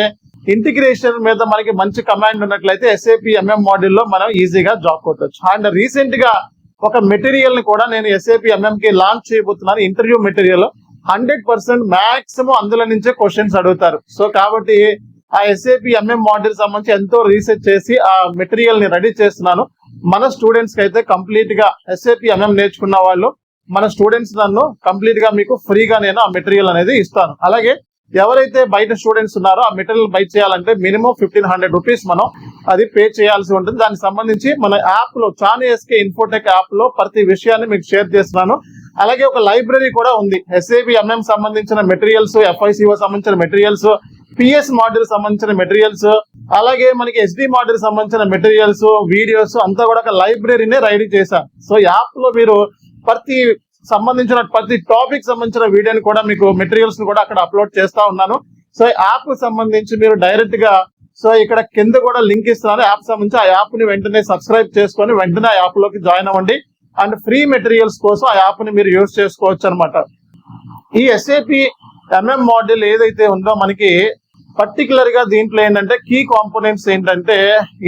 ఇంటిగ్రేషన్ మీద మనకి మంచి కమాండ్ ఉన్నట్లయితే SAP MM మోడల్ లో మనం ఈజీగా జాబ్ కొట్టవచ్చు. అండ్ రీసెంట్ గా ఒక మెటీరియల్ ని కూడా నేను SAP MM కి లాంచ్ చేయబోతున్నాను. ఇంటర్వ్యూ మెటీరియల్ 100% మాక్సిమం అందులో నుంచే క్వశ్చన్స్ అడుగుతారు. సో కాబట్టి ఆ SAP MM మోడల్ సంబంధించి ఎంతో రీసెర్చ్ చేసి ఆ మెటీరియల్ ని రెడీ చేస్తున్నాను. మన స్టూడెంట్స్ కి అయితే కంప్లీట్ గా SAP MM నేర్చుకున్న వాళ్ళు, మన స్టూడెంట్స్ నన్ను కంప్లీట్ గా మీకు ఫ్రీగా నేను ఆ మెటీరియల్ అనేది ఇస్తాను. అలాగే ఎవరైతే బయట స్టూడెంట్స్ ఉన్నారో ఆ మెటీరియల్ బై చేయాలంటే మినిమం 1500 రూపీస్ మనం అది పే చేయాల్సి ఉంటుంది. దానికి సంబంధించి మన యాప్ లో ChanSK ఇన్ఫోటెక్ యాప్ లో ప్రతి విషయాన్ని మీకు షేర్ చేస్తున్నాను. అలాగే ఒక లైబ్రరీ కూడా ఉంది. SAP MM సంబంధించిన మెటీరియల్స్, FICO సంబంధించిన మెటీరియల్స్, PS మోడల్ సంబంధించిన మెటీరియల్స్, అలాగే మనకి SD మోడల్ సంబంధించిన మెటీరియల్స్, వీడియోస్ అంతా కూడా ఒక లైబ్రరీనే రెడీ చేశాను. సో యాప్ లో మీరు ప్రతి టాపిక్ సంబంధించిన వీడియోని కూడా మీకు మెటీరియల్స్ ని కూడా అక్కడ అప్లోడ్ చేస్తా ఉన్నాను. సో యాప్ సంబంధించి మీరు డైరెక్ట్ గా సో ఇక్కడ కింద కూడా లింక్ ఇస్తున్నాను యాప్ సంబంధించి. ఆ యాప్ ని వెంటనే సబ్స్క్రైబ్ చేసుకొని వెంటనే ఆ యాప్ లోకి జాయిన్ అవ్వండి. అండ్ ఫ్రీ మెటీరియల్స్ కోసం ఆ యాప్ ని మీరు యూజ్ చేసుకోవచ్చు అనమాట. ఈ SAP MM మోడల్ ఏదైతే ఉందో మనకి పర్టికులర్ గా దీంట్లో ఏంటంటే కీ కాంపోనెంట్స్ ఏంటంటే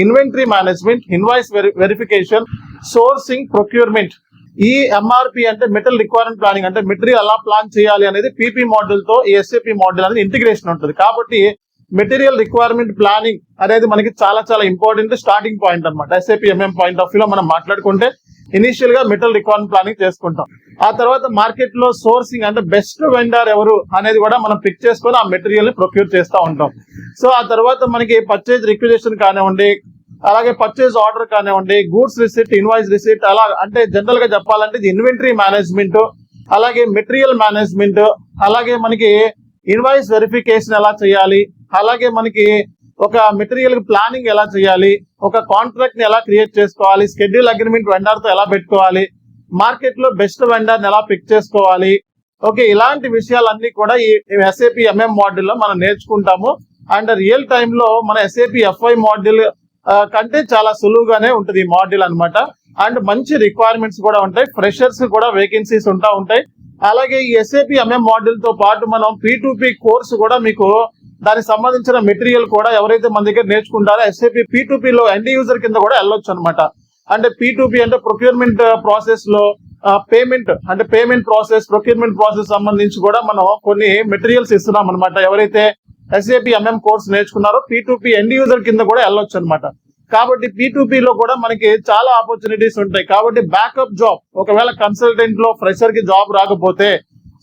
inventory management, invoice verification, sourcing, procurement. ఈ MRP అంటే మెటీరియల్ రిక్వైర్మెంట్ ప్లానింగ్, అంటే మెటీరియల్ ఎలా ప్లాన్ చేయాలి అనేది PP మోడల్ తో ఈ SAP మోడల్ అనేది ఇంటిగ్రేషన్ ఉంటుంది. కాబట్టి మెటీరియల్ రిక్వైర్మెంట్ ప్లానింగ్ అనేది మనకి చాలా చాలా ఇంపార్టెంట్ స్టార్టింగ్ పాయింట్ అనమాట. SAP MM point of view లో మనం మాట్లాడుకుంటే ఇనిషియల్ గా మెటీరియల్ రిక్వైర్మెంట్ ప్లానింగ్ చేసుకుంటాం. ఆ తర్వాత మార్కెట్ లో సోర్సింగ్, అంటే బెస్ట్ వెండర్ ఎవరు అనేది కూడా మనం పిక్ చేసుకొని ఆ మెటీరియల్ ని ప్రొక్యూర్ చేస్తూ ఉంటాం. సో ఆ తర్వాత మనకి పర్చేజ్ రిక్విజిషన్ కానివ్వండి, అలాగే పర్చేజ్ ఆర్డర్ కానివ్వండి, గూడ్స్ రిసిప్ట్, ఇన్వాయిస్ రిసిప్ట్, అలా అంటే జనరల్ గా చెప్పాలంటే ఇది ఇన్వెంటరీ మేనేజ్మెంట్, అలాగే మెటీరియల్ మేనేజ్మెంట్, అలాగే మనకి ఇన్వాయిస్ వెరిఫికేషన్ ఎలా చేయాలి, అలాగే మనకి ఒక మెటీరియల్ ప్లానింగ్ ఎలా చేయాలి, ఒక కాంట్రాక్ట్ ని ఎలా క్రియేట్ చేసుకోవాలి, షెడ్యూల్ అగ్రిమెంట్ వెండర్ తో ఎలా పెట్టుకోవాలి, మార్కెట్ లో బెస్ట్ వెండర్ ని ఎలా పిక్ చేసుకోవాలి. ఓకే, ఇలాంటి విషయాలన్నీ కూడా ఈ SAP MM మోడల్ లో మనం నేర్చుకుంటాము. అండ్ రియల్ టైమ్ లో మన SAP FI మోడల్ కంటే చాలా సులువుగానే ఉంటుంది ఈ మోడల్ అన్నమాట. అండ్ మంచి రిక్వైర్మెంట్స్ కూడా ఉంటాయి, ఫ్రెషర్స్ కూడా వేకెన్సీస్ ఉంటాయి. అలాగే ఈ SAP MM మోడల్ తో పాటు మనం P2P కోర్సు కూడా మీకు దానికి సంబంధించిన మెటీరియల్ కూడా ఎవరైతే మన దగ్గర నేర్చుకుంటారో SAP P2P లో ఎండ్ యూజర్ కింద కూడా వెళ్ళొచ్చు అనమాట. అంటే P2P అంటే ప్రొక్యూర్మెంట్ ప్రాసెస్ లో పేమెంట్ ప్రాసెస్, ప్రొక్యూర్మెంట్ ప్రాసెస్ సంబంధించి కూడా మనం కొన్ని మెటీరియల్స్ ఇస్తున్నాం అనమాట. ఎవరైతే SAP MM కోర్స్ నేర్చుకున్నారో P2P ఎండ్ యూజర్ కింద కూడా వెళ్ళొచ్చు అనమాట. కాబట్టి P2P లో కూడా మనకి చాలా ఆపర్చునిటీస్ ఉంటాయి. కాబట్టి బ్యాకప్ జాబ్, ఒకవేళ కన్సల్టెంట్ లో ఫ్రెషర్ కి జాబ్ రాకపోతే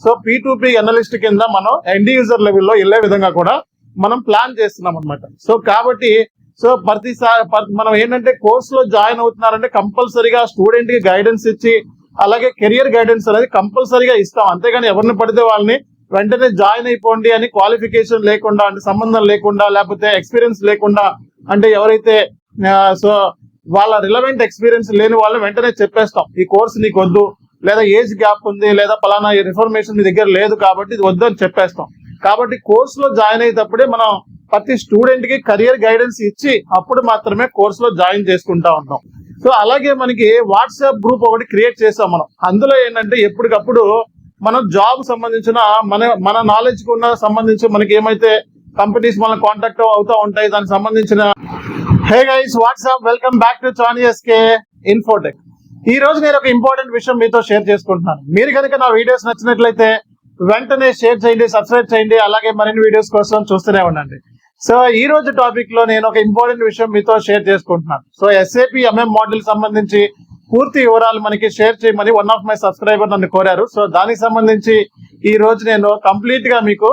సో P2P అనలిస్ట్ కింద మనం ఎండ్ యూజర్ లెవెల్లో వెళ్ళే విధంగా కూడా మనం ప్లాన్ చేస్తున్నాం అనమాట. సో కాబట్టి ప్రతిసారి మనం ఏంటంటే కోర్స్ లో జాయిన్ అవుతున్నారంటే కంపల్సరీగా స్టూడెంట్ కి గైడెన్స్ ఇచ్చి, అలాగే కెరియర్ గైడెన్స్ అనేది కంపల్సరీగా ఇస్తాం. అంతేగాని ఎవరిని పడితే వాళ్ళని వెంటనే జాయిన్ అయిపోండి అని క్వాలిఫికేషన్ లేకుండా, అంటే సంబంధం లేకుండా, లేకపోతే ఎక్స్పీరియన్స్ లేకుండా, అంటే ఎవరైతే సో వాళ్ళ రిలవెంట్ ఎక్స్పీరియన్స్ లేని వాళ్ళని వెంటనే చెప్పేస్తాం ఈ కోర్స్ నీకు వద్దు, లేదా ఏజ్ గ్యాప్ ఉంది, లేదా పలానా ఇన్ఫర్మేషన్ మీ దగ్గర లేదు కాబట్టి ఇది వద్దు అని చెప్పేస్తాం. కాబట్టి కోర్స్ లో జాయిన్ అయ్యేటప్పుడే మనం ప్రతి స్టూడెంట్ కి కెరియర్ గైడెన్స్ ఇచ్చి అప్పుడు మాత్రమే కోర్స్ లో జాయిన్ చేసుకుంటా ఉంటాం. సో అలాగే మనకి వాట్సాప్ గ్రూప్ ఒకటి క్రియేట్ చేసాం మనం. అందులో ఏంటంటే ఎప్పటికప్పుడు మనం జాబ్ సంబంధించిన మన నాలెడ్జ్ కు ఉన్న సంబంధించి మనకి ఏమైతే కంపెనీస్ మన కాంటాక్ట్ అవుతా ఉంటాయి దానికి సంబంధించిన. Hey guys, what's up, welcome back to ChanSK Infotech. ఈ రోజు నేను ఒక ఇంపార్టెంట్ విషయం మీతో షేర్ చేసుకుంటున్నాను. మీరు కనుక నా వీడియోస్ నచ్చినట్లయితే వెంటనే షేర్ చేయండి, సబ్స్క్రైబ్ చేయండి, అలాగే మరిన్ని వీడియోస్ కోసం చూస్తూనే ఉండండి. సో ఈ రోజు టాపిక్ లో నేను ఒక ఇంపార్టెంట్ విషయం మీతో షేర్ చేసుకుంటున్నాను. సో SAP MM మోడల్ సంబంధించి పూర్తి వివరాలు మనకి షేర్ చేయమని వన్ ఆఫ్ మై సబ్స్క్రైబర్ నన్ను కోరారు. సో దానికి సంబంధించి ఈ రోజు నేను కంప్లీట్ గా మీకు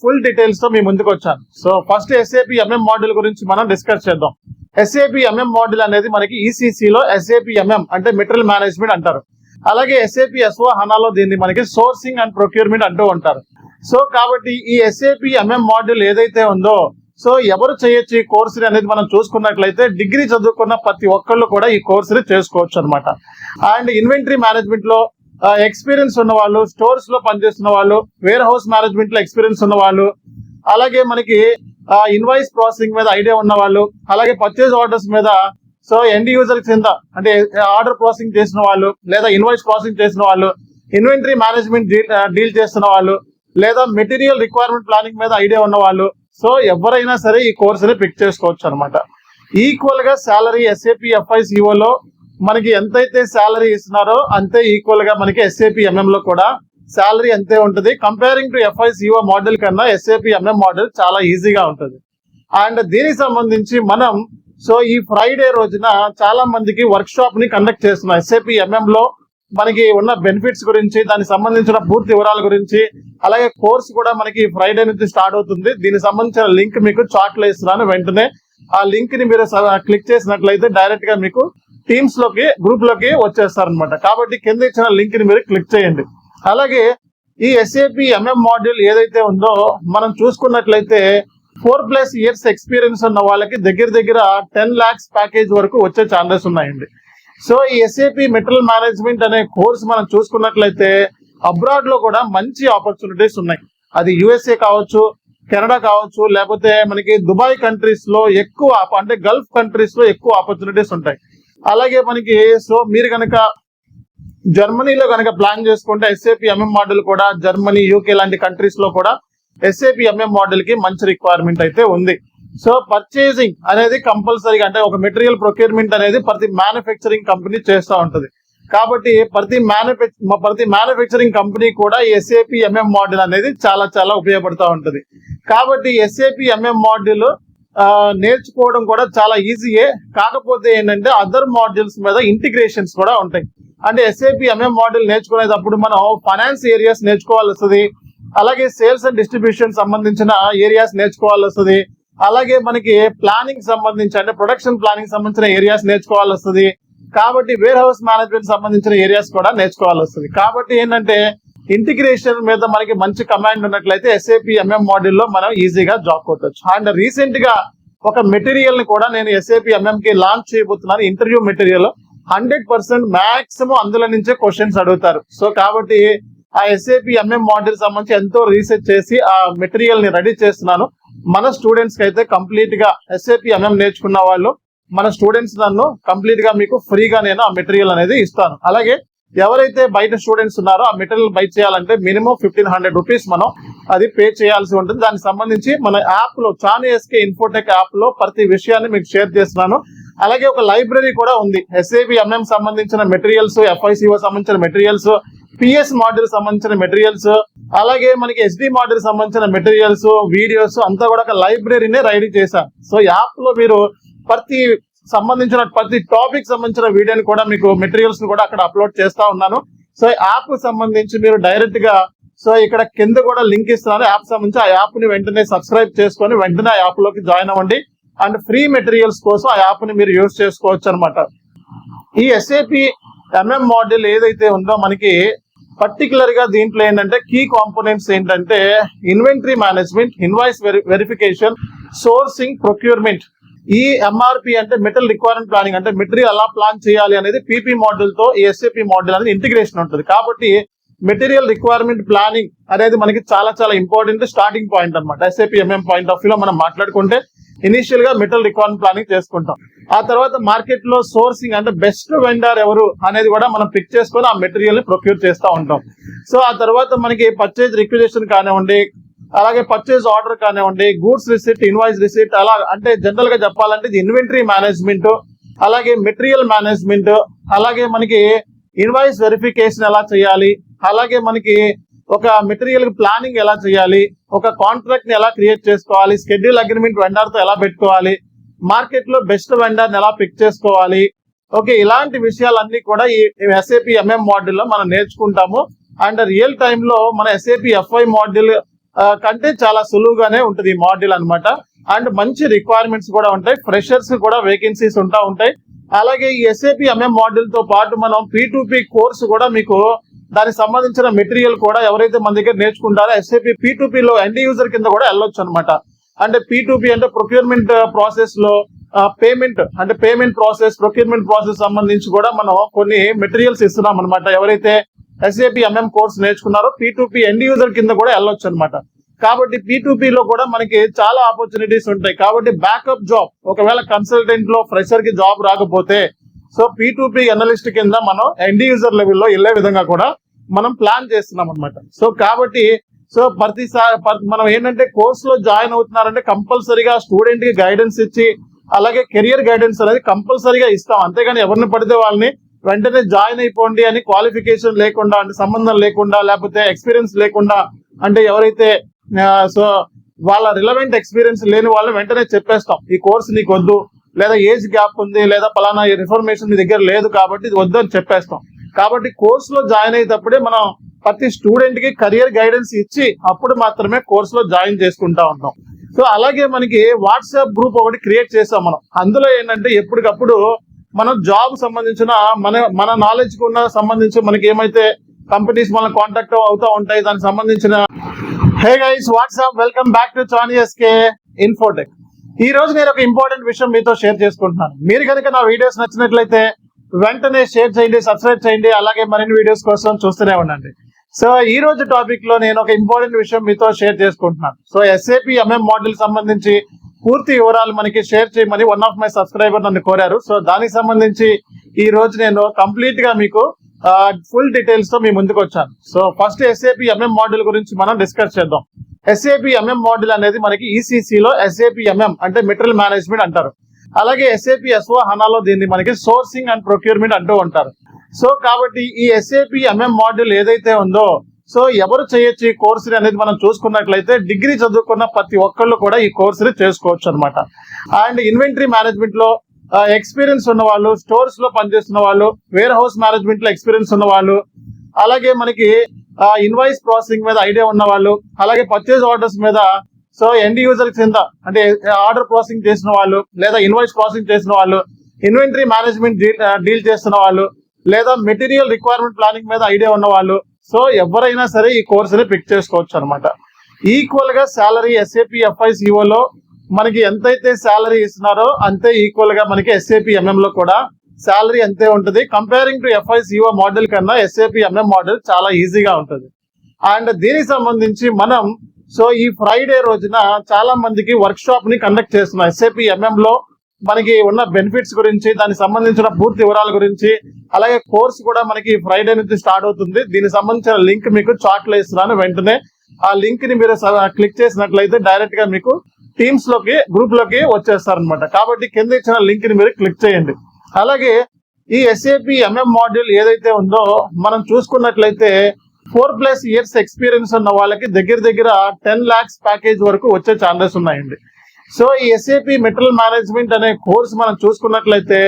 ఫుల్ డీటెయిల్స్ తో మీ ముందుకు వచ్చాను. So first SAP MM model గురించి మనం డిస్కస్ చేద్దాం. SAP MM మోడల్ అనేది మనకి ECC లో SAP MM అంటే మెటీరియల్ మేనేజ్మెంట్ అంటారు. అలాగే SAP S/4HANAలో దీన్ని మనకి సోర్సింగ్ అండ్ ప్రొక్యూర్మెంట్ అంటూ ఉంటారు. సో కాబట్టి ఈ SAP MM మోడల్ ఏదైతే ఉందో సో ఎవరు చేయొచ్చు ఈ కోర్సుని అనేది మనం చూసుకున్నట్లయితే డిగ్రీ చదువుకున్న ప్రతి ఒక్కళ్ళు కూడా ఈ కోర్సుని చేసుకోవచ్చు అనమాట. అండ్ ఇన్వెంటరీ మేనేజ్మెంట్ లో ఎక్స్పీరియన్స్ ఉన్న వాళ్ళు, స్టోర్స్ లో పనిచేస్తున్న వాళ్ళు, వేర్ హౌస్ మేనేజ్మెంట్ లో ఎక్స్పీరియన్స్ ఉన్న వాళ్ళు, అలాగే మనకి ఇన్వాయిస్ ప్రాసెసింగ్ మీద ఐడియా ఉన్న వాళ్ళు, అలాగే పర్చేజ్ ఆర్డర్స్ మీద సో ఎండ్ యూజర్ కింద అంటే ఆర్డర్ ప్రాసెసింగ్ చేసిన వాళ్ళు, లేదా ఇన్వాయిస్ ప్రాసెసింగ్ చేసిన వాళ్ళు, ఇన్వెంటరీ మేనేజ్మెంట్ డీల్ చేస్తున్న వాళ్ళు, లేదా మెటీరియల్ రిక్వైర్మెంట్ ప్లానింగ్ మీద ఐడియా ఉన్న వాళ్ళు, సో ఎవరైనా సరే ఈ కోర్సుని పిక్ చేసుకోవచ్చు అనమాట. ఈక్వల్ గా శాలరీ SAP FICO లో మనకి ఎంతైతే శాలరీ ఇస్తున్నారో అంతే ఈక్వల్ గా మనకి SAP MM లో కూడా శాలరీ అంతే ఉంటుంది. కంపేరింగ్ టు FICO మోడల్ కన్నా SAP MM మోడల్ చాలా ఈజీగా ఉంటుంది. అండ్ దీనికి సంబంధించి మనం సో ఈ ఫ్రైడే రోజున చాలా మందికి వర్క్ షాప్ ని కండక్ట్ చేస్తున్నాం. SAP MM లో మనకి ఉన్న బెనిఫిట్స్ గురించి, దానికి సంబంధించిన పూర్తి వివరాల గురించి, అలాగే కోర్స్ కూడా మనకి ఫ్రైడే నుంచి స్టార్ట్ అవుతుంది. దీనికి సంబంధించిన లింక్ మీకు చార్ట్ లో ఇస్తున్నాను. వెంటనే ఆ లింక్ ని మీరు క్లిక్ చేసినట్లయితే డైరెక్ట్ గా మీకు టీమ్స్ లోకి, గ్రూప్ లోకి వచ్చేస్తారనమాట. కాబట్టి కింద ఇచ్చిన లింక్ ని మీరు క్లిక్ చేయండి. అలాగే ఈ SAP MM మాడ్యూల్ ఏదైతే ఉందో మనం చూసుకున్నట్లయితే 4+ years ఎక్స్పీరియన్స్ ఉన్న వాళ్ళకి దగ్గర 10 lakhs ప్యాకేజ్ వరకు వచ్చే ఛాన్సెస్ ఉన్నాయండి. సో ఈ SAP మెటీరియల్ మేనేజ్మెంట్ అనే కోర్స్ మనం చూసుకున్నట్లయితే అబ్రాడ్ లో కూడా మంచి ఆపర్చునిటీస్ ఉన్నాయి. అది USA కావచ్చు, కెనడా కావచ్చు, లేకపోతే మనకి దుబాయ్ కంట్రీస్ లో ఎక్కువ, అంటే గల్ఫ్ కంట్రీస్ లో ఎక్కువ ఆపర్చునిటీస్ ఉంటాయి. అలాగే మనకి సో మీరు కనుక జర్మనీలో కనుక ప్లాన్ చేసుకుంటే SAP MM మోడల్ కూడా జర్మనీ, UK లాంటి కంట్రీస్ లో కూడా SAP MM మోడల్ కి మంచి రిక్వైర్మెంట్ అయితే ఉంది. సో పర్చేసింగ్ అనేది కంపల్సరీగా, అంటే ఒక మెటీరియల్ ప్రొక్యూర్మెంట్ అనేది ప్రతి మ్యానుఫ్యాక్చరింగ్ కంపెనీ చేస్తూ ఉంటుంది. కాబట్టి ప్రతి మ్యానుఫ్యాక్చరింగ్ కంపెనీ కూడా ఈ SAP MM మోడల్ అనేది చాలా ఉపయోగపడుతూ ఉంటుంది. కాబట్టి SAP MM మోడల్ నేర్చుకోవడం కూడా చాలా ఈజీయే. కాకపోతే ఏంటంటే అదర్ మాడ్యూల్స్ మీద ఇంటిగ్రేషన్స్ కూడా ఉంటాయి. అంటే SAP MM మోడల్ నేర్చుకునేటప్పుడు మనం ఫైనాన్స్ ఏరియాస్ నేర్చుకోవాల్సి వస్తుంది, అలాగే సేల్స్ అండ్ డిస్ట్రిబ్యూషన్ సంబంధించిన ఏరియాస్ నేర్చుకోవాల్సి వస్తుంది, అలాగే మనకి ప్లానింగ్ సంబంధించి అంటే ప్రొడక్షన్ ప్లానింగ్ సంబంధించిన ఏరియాస్ నేర్చుకోవాల్సి వస్తుంది. కాబట్టి వేర్ హౌస్ మేనేజ్మెంట్ సంబంధించిన ఏరియాస్ కూడా నేర్చుకోవాల్సి వస్తుంది. కాబట్టి ఏంటంటే ఇంటిగ్రేషన్ మీద మనకి మంచి కమాండ్ ఉన్నట్లయితే SAP MM మోడల్ లో మనం ఈజీగా జాబ్ కొట్టవచ్చు. అండ్ రీసెంట్ గా ఒక మెటీరియల్ ని కూడా నేను SAP MM కి లాంచ్ చేయబోతున్నాను. ఇంటర్వ్యూ మెటీరియల్ 100% మాక్సిమం అందులో నుంచే క్వశ్చన్స్ అడుగుతారు. సో కాబట్టి ఆ SAP MM మోడల్ సంబంధించి ఎంతో రీసెర్చ్ చేసి ఆ మెటీరియల్ ని రెడీ చేస్తున్నాను. మన స్టూడెంట్స్ కి అయితే కంప్లీట్ గా SAP MM నేర్చుకున్న వాళ్ళు, మన స్టూడెంట్స్ నన్ను కంప్లీట్ గా మీకు ఫ్రీగా నేను ఆ మెటీరియల్ అనేది ఇస్తాను. అలాగే ఎవరైతే బయట స్టూడెంట్స్ ఉన్నారో ఆ మెటీరియల్ బై చేయాలంటే మినిమం 1500 రూపీస్ మనం అది పే చేయాల్సి ఉంటుంది. దానికి సంబంధించి మన యాప్ లో ChanSK ఇన్ఫోటెక్ యాప్ లో ప్రతి విషయాన్ని మీకు షేర్ చేస్తున్నాను. అలాగే ఒక లైబ్రరీ కూడా ఉంది. SAP MM సంబంధించిన మెటీరియల్స్, FICO సంబంధించిన మెటీరియల్స్, PS మోడల్ సంబంధించిన మెటీరియల్స్, అలాగే మనకి SD మోడల్ సంబంధించిన మెటీరియల్స్, వీడియోస్ అంతా కూడా ఒక లైబ్రరీనే రెడీ చేశాను. సో యాప్ లో మీరు ప్రతి టాపిక్ సంబంధించిన వీడియోని కూడా మీకు మెటీరియల్స్ ని కూడా అక్కడ అప్లోడ్ చేస్తా ఉన్నాను. సో యాప్ సంబంధించి మీరు డైరెక్ట్ గా సో ఇక్కడ కింద కూడా లింక్ ఇస్తున్నాను యాప్ సంబంధించి. ఆ యాప్ ని వెంటనే సబ్స్క్రైబ్ చేసుకొని వెంటనే ఆ యాప్ లోకి జాయిన్ అవ్వండి. అండ్ ఫ్రీ మెటీరియల్స్ కోసం ఆ యాప్ ని మీరు యూజ్ చేసుకోవచ్చు అనమాట. ఈ SAP MM మోడల్ ఏదైతే ఉందో మనకి పర్టికులర్ గా దీంట్లో ఏంటంటే కీ కాంపోనెంట్స్ ఏంటంటే inventory management, invoice verification, sourcing, procurement. ఈ MRP అంటే మెటీరియల్ రిక్వైర్మెంట్ ప్లానింగ్, అంటే మెటీరియల్ ఎలా ప్లాన్ చేయాలి అనేది PP మోడల్ తో ఈ SAP మోడల్ అనేది ఇంటిగ్రేషన్ ఉంటుంది. కాబట్టి మెటీరియల్ రిక్వైర్మెంట్ ప్లానింగ్ అనేది మనకి చాలా ఇంపార్టెంట్ స్టార్టింగ్ పాయింట్ అనమాట. SAP MM point of view లో మనం మాట్లాడుకుంటే ఇనిషియల్ గా మెటీరియల్ రిక్వైర్మెంట్ ప్లానింగ్ చేసుకుంటాం. ఆ తర్వాత మార్కెట్ లో సోర్సింగ్ అంటే బెస్ట్ వెండర్ ఎవరు అనేది కూడా మనం పిక్ చేసుకొని ఆ మెటీరియల్ ని ప్రొక్యూర్ చేస్తూ ఉంటాం. సో ఆ తర్వాత మనకి పర్చేజ్ రిక్విజిషన్ కానివ్వండి, అలాగే పర్చేజ్ ఆర్డర్ కానివ్వండి, గూడ్స్ రిసిప్ట్, ఇన్వాయిస్ రిసిప్ట్, అలా అంటే జనరల్ గా చెప్పాలంటే ఇది ఇన్వెంటరీ మేనేజ్మెంట్, అలాగే మెటీరియల్ మేనేజ్మెంట్, అలాగే మనకి ఇన్వాయిస్ వెరిఫికేషన్ ఎలా చేయాలి, అలాగే మనకి ఒక మెటీరియల్ ప్లానింగ్ ఎలా చేయాలి, ఒక కాంట్రాక్ట్ ని ఎలా క్రియేట్ చేసుకోవాలి, షెడ్యూల్ అగ్రిమెంట్ వెండర్ తో ఎలా పెట్టుకోవాలి, మార్కెట్ లో బెస్ట్ వెండర్ ని ఎలా పిక్ చేసుకోవాలి. ఓకే, ఇలాంటి విషయాలన్నీ కూడా ఈ SAP MM మాడ్యూల్ లో మనం నేర్చుకుంటాము. అండ్ రియల్ టైమ్ లో మన SAP FI మాడ్యూల్ కంటే చాలా సులువుగానే ఉంటుంది ఈ మాడ్యూల్ అన్నమాట. అండ్ మంచి రిక్వైర్మెంట్స్ కూడా ఉంటాయి, ఫ్రెషర్స్ కూడా వేకెన్సీస్ ఉంటాయి. అలాగే ఈ SAP MM మాడ్యూల్ తో పాటు మనం P2P కోర్సు కూడా మీకు దానికి సంబంధించిన మెటీరియల్ కూడా ఎవరైతే మన దగ్గర నేర్చుకుంటారో SAP P2P లో ఎండ్ యూజర్ కింద కూడా వెళ్ళొచ్చు అనమాట. అంటే P2P అంటే ప్రొక్యూర్మెంట్ ప్రాసెస్ లో పేమెంట్ ప్రాసెస్, ప్రొక్యూర్మెంట్ ప్రాసెస్ సంబంధించి కూడా మనం కొన్ని మెటీరియల్స్ ఇస్తున్నాం అనమాట. ఎవరైతే SAP MM కోర్స్ నేర్చుకున్నారో P2P ఎండ్ యూజర్ కింద కూడా వెళ్ళొచ్చు అనమాట. కాబట్టి P2P లో కూడా మనకి చాలా ఆపర్చునిటీస్ ఉంటాయి. కాబట్టి బ్యాకప్ జాబ్, ఒకవేళ కన్సల్టెంట్ లో ఫ్రెషర్ కి జాబ్ రాకపోతే సో P2P అనలిస్ట్ కింద మనం ఎండ్ యూజర్ లెవెల్లో వెళ్లే విధంగా కూడా మనం ప్లాన్ చేస్తున్నాం అనమాట. సో కాబట్టి ప్రతిసారి మనం ఏంటంటే కోర్స్ లో జాయిన్ అవుతున్నారంటే కంపల్సరీగా స్టూడెంట్ కి గైడెన్స్ ఇచ్చి అలాగే కెరియర్ గైడెన్స్ అనేది కంపల్సరీగా ఇస్తాం. అంతేగాని ఎవరిని పడితే వాళ్ళని వెంటనే జాయిన్ అయిపోండి అని క్వాలిఫికేషన్ లేకుండా, అంటే సంబంధం లేకుండా, లేకపోతే ఎక్స్పీరియన్స్ లేకుండా, అంటే ఎవరైతే సో వాళ్ళ రిలవెంట్ ఎక్స్పీరియన్స్ లేని వాళ్ళని వెంటనే చెప్పేస్తాం ఈ కోర్స్ నీకు వద్దు, లేదా ఏజ్ గ్యాప్ ఉంది, లేదా పలానా ఇన్ఫర్మేషన్ మీ దగ్గర లేదు కాబట్టి ఇది వద్దు అని చెప్పేస్తాం. కాబట్టి కోర్స్ లో జాయిన్ అయ్యేటప్పుడే మనం ప్రతి స్టూడెంట్ కి కెరియర్ గైడెన్స్ ఇచ్చి అప్పుడు మాత్రమే కోర్స్ లో జాయిన్ చేసుకుంటా ఉంటాం. సో అలాగే మనకి వాట్సాప్ గ్రూప్ ఒకటి క్రియేట్ చేస్తాం మనం. అందులో ఏంటంటే ఎప్పటికప్పుడు మనం జాబ్ సంబంధించిన మన నాలెడ్జ్ కు ఉన్న సంబంధించి మనకి ఏమైతే కంపెనీస్ మన కాంటాక్ట్ అవుతా ఉంటాయి దానికి సంబంధించిన hey guys what's up welcome back to CHANESK Infotech. ఈ రోజు నేను ఒక ఇంపార్టెంట్ విషయం మీతో షేర్ చేసుకుంటున్నాను. మీరు కనుక నా వీడియోస్ నచ్చినట్లయితే వెంటనే షేర్ చేయండి, సబ్స్క్రైబ్ చేయండి, అలాగే మరిన్ని వీడియోస్ కోసం చూస్తూనే ఉండండి. సో ఈ రోజు టాపిక్ లో నేను ఒక ఇంపార్టెంట్ విషయం మీతో షేర్ చేసుకుంటున్నాను. సో SAP MM మాడ్యూల్ సంబంధించి పూర్తి వివరాలు మనకి షేర్ చేయమని వన్ ఆఫ్ మై సబ్స్క్రైబర్ నన్ను కోరారు. సో దానికి సంబంధించి ఈ రోజు నేను కంప్లీట్ గా మీకు ఫుల్ డీటెయిల్స్ తో మీ ముందుకు వచ్చాను. So first SAP MM module గురించి మనం డిస్కస్ చేద్దాం. SAP MM మాడ్యూల్ అనేది మనకి ECC లో SAP MM అంటే మెటీరియల్ మేనేజ్మెంట్ అంటారు. అలాగే SAP S/4HANA లో దీన్ని మనకి సోర్సింగ్ అండ్ ప్రొక్యూర్మెంట్ అంటూ ఉంటారు. సో కాబట్టి ఈ SAP MM మాడ్యూల్ ఏదైతే ఉందో సో ఎవరు చేయొచ్చు ఈ కోర్సుని అనేది మనం చూసుకున్నట్లయితే డిగ్రీ చదువుకున్న ప్రతి ఒక్కళ్ళు కూడా ఈ కోర్సుని చేసుకోవచ్చు అనమాట. అండ్ ఇన్వెంటరీ మేనేజ్మెంట్ లో ఎక్స్పీరియన్స్ ఉన్న వాళ్ళు, స్టోర్స్ లో పనిచేస్తున్న వాళ్ళు, వేర్ హౌస్ మేనేజ్మెంట్ లో ఎక్స్పీరియన్స్ ఉన్న వాళ్ళు, అలాగే మనకి ఇన్వాయిస్ ప్రాసెసింగ్ మీద ఐడియా ఉన్న వాళ్ళు, అలాగే పర్చేజ్ ఆర్డర్స్ మీద సో ఎండ్ యూజర్ కింద అంటే ఆర్డర్ ప్రాసెసింగ్ చేసిన వాళ్ళు, లేదా ఇన్వాయిస్ ప్రాసెసింగ్ చేసిన వాళ్ళు, ఇన్వెంటరీ మేనేజ్మెంట్ డీల్ చేస్తున్న వాళ్ళు, లేదా మెటీరియల్ రిక్వైర్మెంట్ ప్లానింగ్ మీద ఐడియా ఉన్న వాళ్ళు, సో ఎవరైనా సరే ఈ కోర్సుని పిక్ చేసుకోవచ్చు అనమాట. ఈక్వల్ గా శాలరీ SAP FI CO లో మనకి ఎంతైతే శాలరీ ఇస్తున్నారో అంతే ఈక్వల్ గా మనకి SAP MM లో కూడా శాలరీ అంతే ఉంటుంది. Comparing to FI CO module కన్నా SAP MM మాడ్యూల్ చాలా ఈజీగా ఉంటుంది. అండ్ దీనికి సంబంధించి మనం సో ఈ ఫ్రైడే రోజున చాలా మందికి వర్క్ షాప్ ని కండక్ట్ చేస్తున్నాం. SAP MM లో మనకి ఉన్న బెనిఫిట్స్ గురించి, దానికి సంబంధించిన పూర్తి వివరాల గురించి, అలాగే కోర్స్ కూడా మనకి ఫ్రైడే నుంచి స్టార్ట్ అవుతుంది. దీనికి సంబంధించిన లింక్ మీకు చాట్ లో ఇస్తున్నాను. వెంటనే ఆ లింక్ ని మీరు క్లిక్ చేసినట్లయితే డైరెక్ట్ గా మీకు టీమ్స్ లోకి గ్రూప్ లోకి వచ్చేస్తారనమాట. కాబట్టి కింద ఇచ్చిన లింక్ ని మీరు క్లిక్ చేయండి. అలాగే ఈ SAP MM మాడ్యూల్ ఏదైతే ఉందో మనం చూసుకున్నట్లయితే 4+ years ఎక్స్పీరియన్స్ ఉన్న వాళ్ళకి దగ్గర 10 lakhs ప్యాకేజ్ వరకు వచ్చే ఛాన్సెస్ ఉన్నాయండి. సో ఈ SAP మెటీరియల్ మేనేజ్మెంట్ అనే కోర్స్ మనం చూసుకున్నట్లయితే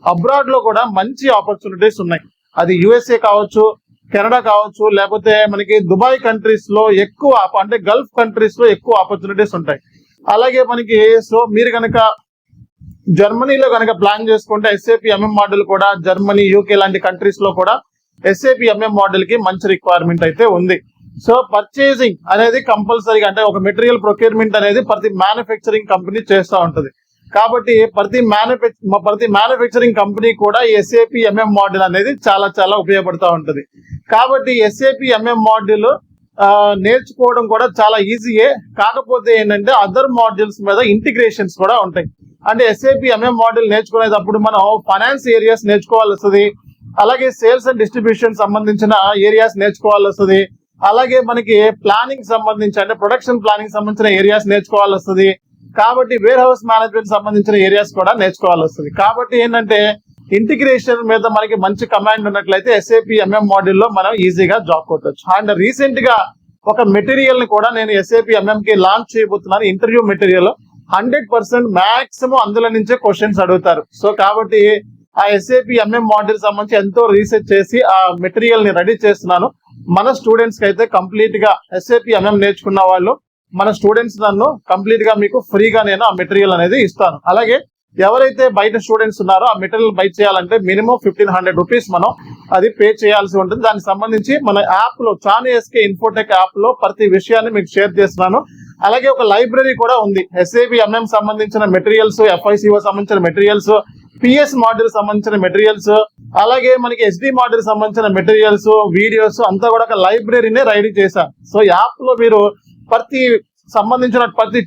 అబ్రాడ్ లో కూడా మంచి ఆపర్చునిటీస్ ఉన్నాయి. అది USA కావచ్చు, కెనడా కావచ్చు, లేకపోతే మనకి దుబాయ్ కంట్రీస్ లో ఎక్కువ, అంటే గల్ఫ్ కంట్రీస్ లో ఎక్కువ ఆపర్చునిటీస్ ఉంటాయి. అలాగే మనకి సో మీరు కనుక జర్మనీలో కనుక ప్లాన్ చేసుకుంటే SAP MM మాడ్యూల్ కూడా జర్మనీ, UK లాంటి కంట్రీస్ లో కూడా SAP MM మాడ్యూల్ కి మంచి రిక్వైర్మెంట్ అయితే ఉంది. సో పర్చేసింగ్ అనేది కంపల్సరీగా, అంటే ఒక మెటీరియల్ ప్రొక్యూర్మెంట్ అనేది ప్రతి మ్యానుఫ్యాక్చరింగ్ కంపెనీ చేస్తూ ఉంటుంది. కాబట్టి ప్రతి మ్యానుఫ్యాక్చరింగ్ కంపెనీ కూడా ఈ SAP MM మాడ్యూల్ అనేది చాలా ఉపయోగపడుతూ ఉంటుంది. కాబట్టి SAP MM మాడ్యూల్ నేర్చుకోవడం కూడా చాలా ఈజీయే. కాకపోతే ఏంటంటే అదర్ మాడ్యూల్స్ మీద ఇంటిగ్రేషన్స్ కూడా ఉంటాయి. అంటే SAP MM మాడ్యూల్ నేర్చుకునేటప్పుడు మనం ఫైనాన్స్ ఏరియాస్ నేర్చుకోవాల్సి వస్తుంది, అలాగే సేల్స్ అండ్ డిస్ట్రిబ్యూషన్ సంబంధించిన ఏరియాస్ నేర్చుకోవాల్సి వస్తుంది, అలాగే మనకి ప్లానింగ్ సంబంధించి అంటే ప్రొడక్షన్ ప్లానింగ్ సంబంధించిన ఏరియాస్ నేర్చుకోవాల్సి వస్తుంది. కాబట్టి వేర్ హౌస్ మేనేజ్మెంట్ సంబంధించిన ఏరియాస్ కూడా నేర్చుకోవాల్సి వస్తుంది. కాబట్టి ఏంటంటే ఇంటిగ్రేషన్ మీద మనకి మంచి కమాండ్ ఉన్నట్లయితే SAP MM మాడ్యూల్ లో మనం ఈజీగా జాబ్ కొట్టవచ్చు. అండ్ రీసెంట్ గా ఒక మెటీరియల్ ని కూడా నేను SAP MM కి లాంచ్ చేయబోతున్నాను. ఇంటర్వ్యూ మెటీరియల్ 100% మాక్సిమం అందులో నుంచే క్వశ్చన్స్ అడుగుతారు. సో కాబట్టి ఆ SAP MM మాడ్యూల్ సంబంధించి ఎంతో రీసెర్చ్ చేసి ఆ మెటీరియల్ ని రెడీ చేస్తున్నాను. మన స్టూడెంట్స్ కి అయితే కంప్లీట్ గా SAP MM నేర్చుకున్న వాళ్ళు మన స్టూడెంట్స్ నన్ను కంప్లీట్ గా మీకు ఫ్రీగా నేను ఆ మెటీరియల్ అనేది ఇస్తాను. అలాగే ఎవరైతే బయట స్టూడెంట్స్ ఉన్నారో ఆ మెటీరియల్ బై చేయాలంటే మినిమం 1500 రూపీస్ మనం అది పే చేయాల్సి ఉంటుంది. దానికి సంబంధించి మన యాప్ లో SK ఇన్ఫోటెక్ యాప్ లో ప్రతి విషయాన్ని మీకు షేర్ చేస్తున్నాను. అలాగే ఒక లైబ్రరీ కూడా ఉంది. SAP MM సంబంధించిన మెటీరియల్స్, FICO సంబంధించిన మెటీరియల్స్, PS మాడ్యూల్ సంబంధించిన మెటీరియల్స్, అలాగే మనకి SD మాడ్యూల్ సంబంధించిన మెటీరియల్స్, వీడియోస్ అంతా కూడా ఒక లైబ్రరీనే రెడీ చేశాను. సో యాప్ లో మీరు ప్రతి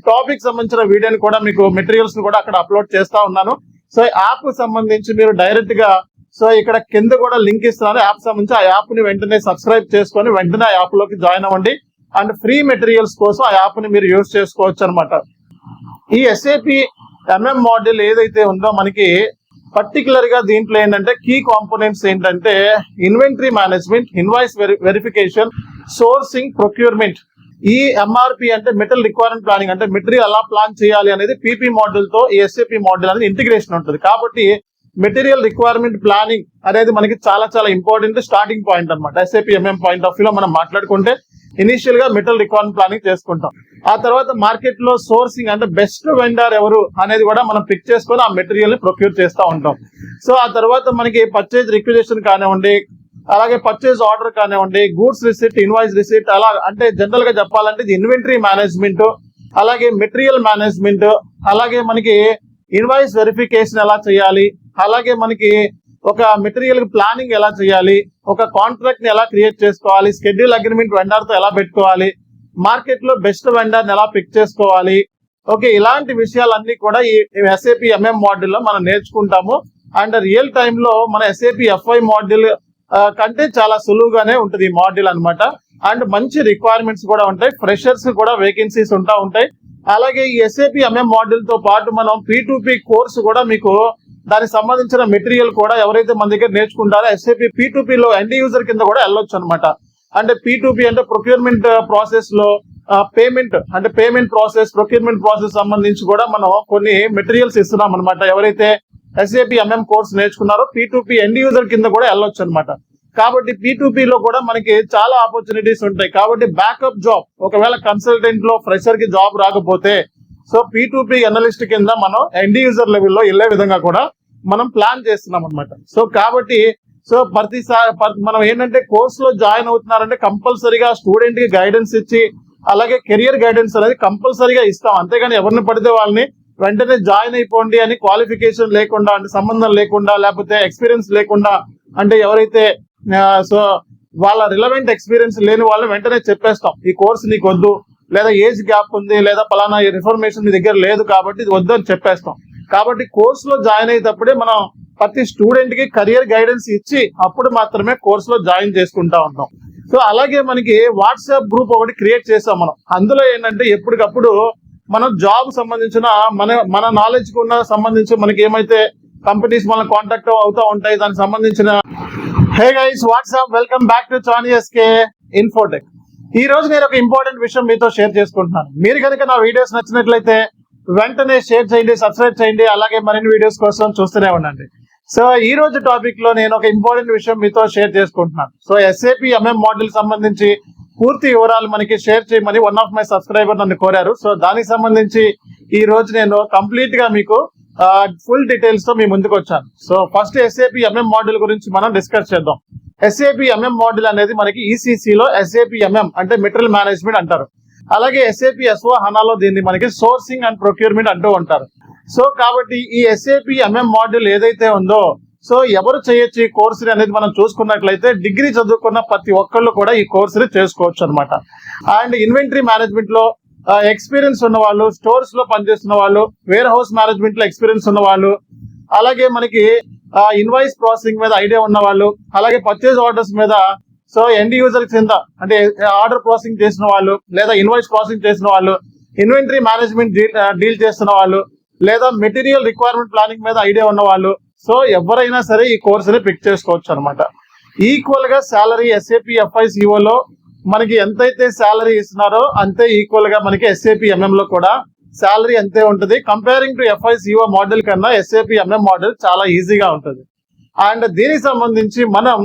టాపిక్ సంబంధించిన వీడియోని కూడా మీకు మెటీరియల్స్ ని కూడా అక్కడ అప్లోడ్ చేస్తా ఉన్నాను. సో యాప్ సంబంధించి మీరు డైరెక్ట్ గా సో ఇక్కడ కింద కూడా లింక్ ఇస్తున్నాను యాప్ సంబంధించి. ఆ యాప్ ని వెంటనే సబ్స్క్రైబ్ చేసుకొని వెంటనే ఆ యాప్ లోకి జాయిన్ అవ్వండి. అండ్ ఫ్రీ మెటీరియల్స్ కోసం ఆ యాప్ ని మీరు యూజ్ చేసుకోవచ్చు అనమాట. ఈ SAP MM మాడ్యూల్ ఏదైతే ఉందో మనకి పర్టికులర్ గా దీంట్లో ఏంటంటే కీ కాంపోనెంట్స్ ఏంటంటే inventory management, invoice verification, sourcing, procurement. ఈ MRP అంటే మెటీరియల్ రిక్వైర్మెంట్ ప్లానింగ్ అంటే మెటీరియల్ ఎలా ప్లాన్ చేయాలి అనేది PP మాడ్యూల్ తో ఈ SAP మాడ్యూల్ అనేది ఇంటిగ్రేషన్ ఉంటుంది. కాబట్టి మెటీరియల్ రిక్వైర్మెంట్ ప్లానింగ్ అనేది మనకి చాలా చాలా ఇంపార్టెంట్ స్టార్టింగ్ పాయింట్ అనమాట. SAP MM point of view లో మనం మాట్లాడుకుంటే ఇనిషియల్ గా మెటీరియల్ రిక్వైర్మెంట్ ప్లానింగ్ చేసుకుంటాం. ఆ తర్వాత మార్కెట్ లో సోర్సింగ్ అంటే బెస్ట్ వెండర్ ఎవరు అనేది కూడా మనం పిక్ చేసుకొని ఆ మెటీరియల్ ని ప్రొక్యూర్ చేస్తూ ఉంటాం. సో ఆ తర్వాత మనకి పర్చేజ్ రిక్విజిషన్ కానివ్వండి, అలాగే పర్చేజ్ ఆర్డర్ కానివ్వండి, గూడ్స్ రిసిప్ట్, ఇన్వాయిస్ రిసిప్ట్, అలా అంటే జనరల్ గా చెప్పాలంటే ఇది ఇన్వెంటరీ మేనేజ్మెంట్, అలాగే మెటీరియల్ మేనేజ్మెంట్, అలాగే మనకి ఇన్వాయిస్ వెరిఫికేషన్ ఎలా చేయాలి, అలాగే మనకి ఒక మెటీరియల్ ప్లానింగ్ ఎలా చేయాలి, ఒక కాంట్రాక్ట్ ని ఎలా క్రియేట్ చేసుకోవాలి, షెడ్యూల్ అగ్రిమెంట్ వెండర్ తో ఎలా పెట్టుకోవాలి, మార్కెట్ లో బెస్ట్ వెండర్ ని ఎలా పిక్ చేసుకోవాలి. ఓకే, ఇలాంటి విషయాలన్నీ కూడా ఈ SAP MM మాడ్యూల్ లో మనం నేర్చుకుంటాము. అండ్ రియల్ టైమ్ లో మన SAP FI మాడ్యూల్ కంటే చాలా సులువుగానే ఉంటుంది ఈ మాడ్యూల్ అనమాట. అండ్ మంచి రిక్వైర్మెంట్స్ కూడా ఉంటాయి, ఫ్రెషర్స్ కూడా వేకెన్సీస్ ఉంటాయి. అలాగే ఈ SAP MM మాడ్యూల్ తో పాటు మనం P2P కోర్సు కూడా మీకు దానికి సంబంధించిన మెటీరియల్ కూడా ఎవరైతే మన దగ్గర నేర్చుకుంటారో SAP P2P లో ఎండ్ యూజర్ కింద కూడా వెళ్ళొచ్చు అనమాట. అంటే P2P అంటే ప్రొక్యూర్మెంట్ ప్రాసెస్ లో పేమెంట్ ప్రాసెస్, ప్రొక్యూర్మెంట్ ప్రాసెస్ సంబంధించి కూడా మనం కొన్ని మెటీరియల్స్ ఇస్తున్నాం అనమాట. ఎవరైతే SAP MM కోర్స్ నేర్చుకున్నారో P2P ఎండ్ యూజర్ కింద కూడా వెళ్ళొచ్చు అనమాట. కాబట్టి P2P లో కూడా మనకి చాలా ఆపర్చునిటీస్ ఉంటాయి. కాబట్టి బ్యాకప్ జాబ్, ఒకవేళ కన్సల్టెంట్ లో ఫ్రెషర్ కి జాబ్ రాకపోతే సో P2P అనలిస్ట్ కింద మనం ఎండ్ యూజర్ లెవెల్లో వెళ్ళే విధంగా కూడా మనం ప్లాన్ చేస్తున్నాం అనమాట. సో కాబట్టి ప్రతిసారి మనం ఏంటంటే కోర్సులో జాయిన్ అవుతున్నారంటే కంపల్సరీగా స్టూడెంట్ కి గైడెన్స్ ఇచ్చి అలాగే కెరియర్ గైడెన్స్ అనేది కంపల్సరీగా ఇస్తాం. అంతేగాని ఎవరిని పడితే వాళ్ళని వెంటనే జాయిన్ అయిపోండి అని క్వాలిఫికేషన్ లేకుండా, అంటే సంబంధం లేకుండా, లేకపోతే ఎక్స్పీరియన్స్ లేకుండా, అంటే ఎవరైతే సో వాళ్ళ రిలవెంట్ ఎక్స్పీరియన్స్ లేని వాళ్ళని వెంటనే చెప్పేస్తాం ఈ కోర్స్ నీకు వద్దు, లేదా ఏజ్ గ్యాప్ ఉంది, లేదా పలానా ఇన్ఫర్మేషన్ మీ దగ్గర లేదు కాబట్టి ఇది వద్దు అని చెప్పేస్తాం. కాబట్టి కోర్సులో జాయిన్ అయ్యేటప్పుడే మనం ప్రతి స్టూడెంట్ కి కెరియర్ గైడెన్స్ ఇచ్చి అప్పుడు మాత్రమే కోర్సులో జాయిన్ చేసుకుంటా ఉంటాం. సో అలాగే మనకి వాట్సాప్ గ్రూప్ ఒకటి క్రియేట్ చేసాం మనం. అందులో ఏంటంటే ఎప్పటికప్పుడు మనం జాబ్ సంబంధించిన మన నాలెడ్జ్ కు ఉన్న సంబంధించి మనకి ఏమైతే కంపెనీస్ మన కాంటాక్ట్ అవుతా ఉంటాయి దానికి సంబంధించిన hey guys what's up welcome back to SK Infotech. ఈ రోజు నేను ఒక ఇంపార్టెంట్ విషయం మీతో షేర్ చేసుకుంటున్నాను. మీరు కనుక నా వీడియోస్ నచ్చినట్లయితే వెంటనే షేర్ చేయండి, సబ్స్క్రైబ్ చేయండి, అలాగే మరిన్ని వీడియోస్ కోసం చూస్తూనే ఉండండి. సో ఈ రోజు టాపిక్ లో నేను ఒక ఇంపార్టెంట్ విషయం మీతో షేర్ చేసుకుంటున్నాను. సో SAP MM మాడ్యూల్ సంబంధించి పూర్తి వివరాలు మనకి షేర్ చేయమని వన్ ఆఫ్ మై సబ్స్క్రైబర్ నన్ను కోరారు. సో దానికి సంబంధించి ఈ రోజు నేను కంప్లీట్ గా మీకు ఫుల్ డీటెయిల్స్ తో మీ ముందుకు వచ్చాను. So first SAP MM module గురించి మనం డిస్కస్ చేద్దాం. SAP MM మాడ్యూల్ అనేది మనకి ECC లో SAP MM అంటే మెటీరియల్ మేనేజ్మెంట్ అంటారు. అలాగే SAP S/4HANA లో దీన్ని మనకి సోర్సింగ్ అండ్ ప్రొక్యూర్మెంట్ అంటూ ఉంటారు. సో కాబట్టి ఈ SAP MM మాడ్యూల్ ఏదైతే ఉందో సో ఎవరు చేయొచ్చు ఈ కోర్సుని అనేది మనం చూసుకున్నట్లయితే డిగ్రీ చదువుకున్న ప్రతి ఒక్కళ్ళు కూడా ఈ కోర్సుని చేసుకోవచ్చు అనమాట. అండ్ ఇన్వెంటరీ మేనేజ్మెంట్ లో ఎక్స్పీరియన్స్ ఉన్న వాళ్ళు, స్టోర్స్ లో పనిచేస్తున్న వాళ్ళు, వేర్ హౌస్ మేనేజ్మెంట్ లో ఎక్స్పీరియన్స్ ఉన్న వాళ్ళు, అలాగే మనకి ఇన్వాయిస్ ప్రాసెసింగ్ మీద ఐడియా ఉన్న వాళ్ళు, అలాగే పర్చేజ్ ఆర్డర్స్ మీద సో ఎండ్ యూజర్ కింద అంటే ఆర్డర్ ప్రాసెసింగ్ చేసిన వాళ్ళు, లేదా ఇన్వాయిస్ ప్రాసెసింగ్ చేసిన వాళ్ళు, ఇన్వెంటరీ మేనేజ్మెంట్ డీల్ చేస్తున్న వాళ్ళు, లేదా మెటీరియల్ రిక్వైర్మెంట్ ప్లానింగ్ మీద ఐడియా ఉన్న వాళ్ళు, సో ఎవరైనా సరే ఈ కోర్సుని పిక్ చేసుకోవచ్చు అనమాట. ఈక్వల్ గా శాలరీ SAP FICO లో మనకి ఎంతైతే శాలరీ ఇస్తున్నారో అంతే ఈక్వల్ గా మనకి SAP MM లో కూడా శాలరీ అంతే ఉంటుంది. కంపేరింగ్ టు FICO మోడల్ కన్నా SAP MM మోడల్ చాలా ఈజీగా ఉంటుంది. అండ్ దీనికి సంబంధించి మనం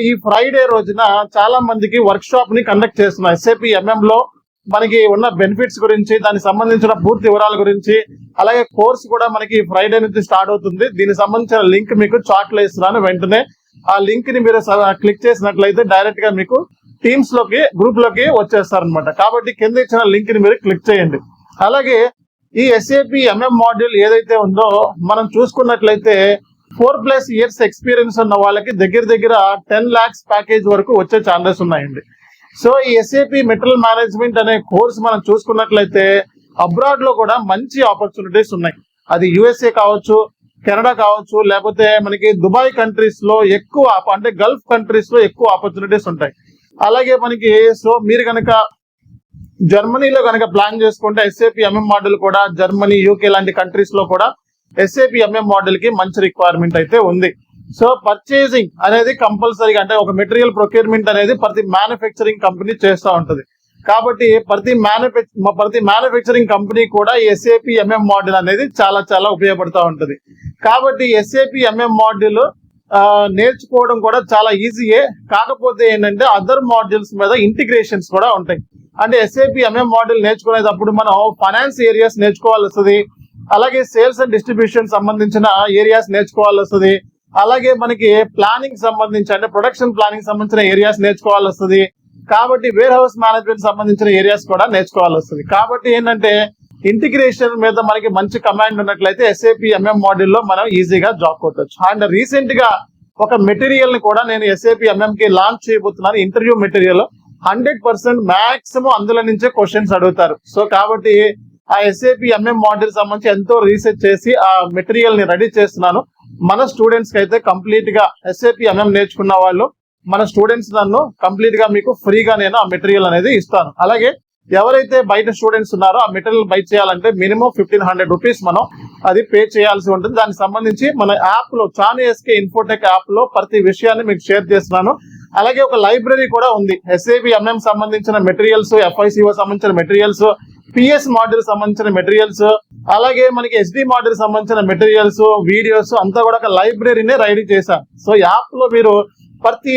ఈ ఫ్రైడే రోజున చాలా మందికి వర్క్ షాప్ ని కండక్ట్ చేస్తున్నాం. SAP MM లో మనకి ఉన్న బెనిఫిట్స్ గురించి, దానికి సంబంధించిన పూర్తి వివరాల గురించి, అలాగే కోర్స్ కూడా మనకి ఫ్రైడే నుంచి స్టార్ట్ అవుతుంది. దీనికి సంబంధించిన లింక్ మీకు చాట్ లో ఇస్తున్నాను. వెంటనే ఆ లింక్ ని మీరు క్లిక్ చేసినట్లయితే డైరెక్ట్ గా మీకు టీమ్స్ లోకి గ్రూప్ లోకి వచ్చేస్తారనమాట. కాబట్టి కింద ఇచ్చిన లింక్ ని మీరు క్లిక్ చేయండి. అలాగే ఈ SAP MM మాడ్యూల్ ఏదైతే ఉందో మనం చూసుకున్నట్లయితే 4+ years ఎక్స్పీరియన్స్ ఉన్న వాళ్ళకి దగ్గర 10 lakhs ప్యాకేజ్ వరకు వచ్చే ఛాన్సెస్ ఉన్నాయండి. సో ఈ SAP మెటీరియల్ మేనేజ్మెంట్ అనే కోర్స్ మనం చూసుకున్నట్లయితే అబ్రాడ్ లో కూడా మంచి ఆపర్చునిటీస్ ఉన్నాయి. అది USA కావచ్చు, కెనడా కావచ్చు, లేకపోతే మనకి దుబాయ్ కంట్రీస్ లో ఎక్కువ, అంటే గల్ఫ్ కంట్రీస్ లో ఎక్కువ ఆపర్చునిటీస్ ఉంటాయి. అలాగే మనకి మీరు కనుక జర్మనీలో కనుక ప్లాన్ చేసుకుంటే SAP MM మోడల్ కూడా జర్మనీ, UK లాంటి కంట్రీస్ లో కూడా SAP MM మోడల్ కి మంచి రిక్వైర్మెంట్ అయితే ఉంది. సో పర్చేసింగ్ అనేది కంపల్సరీగా, అంటే ఒక మెటీరియల్ ప్రొక్యూర్మెంట్ అనేది ప్రతి మ్యానుఫ్యాక్చరింగ్ కంపెనీ చేస్తూ ఉంటుంది. కాబట్టి ప్రతి మ్యానుఫ్యాక్చరింగ్ కంపెనీ కూడా ఈ SAP MM మోడల్ అనేది చాలా ఉపయోగపడుతూ ఉంటుంది. కాబట్టి SAP MM మోడల్ నేర్చుకోవడం కూడా చాలా ఈజీయే. కాకపోతే ఏంటంటే అదర్ మాడ్యూల్స్ మీద ఇంటిగ్రేషన్స్ కూడా ఉంటాయి. అంటే SAP MM మోడల్ నేర్చుకునేటప్పుడు మనం ఫైనాన్స్ ఏరియాస్ నేర్చుకోవాల్సి వస్తుంది, అలాగే సేల్స్ అండ్ డిస్ట్రిబ్యూషన్ సంబంధించిన ఏరియాస్ నేర్చుకోవాల్సి వస్తుంది, అలాగే మనకి ప్లానింగ్ సంబంధించి, అంటే ప్రొడక్షన్ ప్లానింగ్ సంబంధించిన ఏరియాస్ నేర్చుకోవాల్సి వస్తుంది. కాబట్టి వేర్ హౌస్ మేనేజ్మెంట్ సంబంధించిన ఏరియాస్ కూడా నేర్చుకోవాల్సి వస్తుంది. కాబట్టి ఏంటంటే ఇంటిగ్రేషన్ మీద మనకి మంచి కమాండ్ ఉన్నట్లయితే SAP MM మోడల్ లో మనం ఈజీగా జాబ్ కొట్టవచ్చు. అండ్ రీసెంట్ గా ఒక మెటీరియల్ ని కూడా నేను SAP MM కి లాంచ్ చేయబోతున్నాను. ఇంటర్వ్యూ మెటీరియల్ 100% మాక్సిమం అందులో నుంచే క్వశ్చన్స్ అడుగుతారు. సో కాబట్టి ఆ SAP MM మోడల్ సంబంధించి ఎంతో రీసెర్చ్ చేసి ఆ మెటీరియల్ ని రెడీ చేస్తున్నాను. మన స్టూడెంట్స్ కి అయితే కంప్లీట్ గా SAP MM నేర్చుకున్న వాళ్ళు, మన స్టూడెంట్స్ నన్ను కంప్లీట్ గా మీకు ఫ్రీగా నేను ఆ మెటీరియల్ అనేది ఇస్తాను. అలాగే ఎవరైతే బయట స్టూడెంట్స్ ఉన్నారో ఆ మెటీరియల్ బై చేయాలంటే మినిమం 1500 రూపీస్ మనం అది పే చేయాల్సి ఉంటుంది. దానికి సంబంధించి మన యాప్ లో ChanSK ఇన్ఫోటెక్ యాప్ లో ప్రతి విషయాన్ని మీకు షేర్ చేస్తున్నాను. అలాగే ఒక లైబ్రరీ కూడా ఉంది. SAP MM సంబంధించిన మెటీరియల్స్, FICO సంబంధించిన మెటీరియల్స్, PS మోడల్ సంబంధించిన మెటీరియల్స్, అలాగే మనకి SD మోడల్ సంబంధించిన మెటీరియల్స్, వీడియోస్ అంతా కూడా ఒక లైబ్రరీనే రెడీ చేశాను. సో యాప్ లో మీరు ప్రతి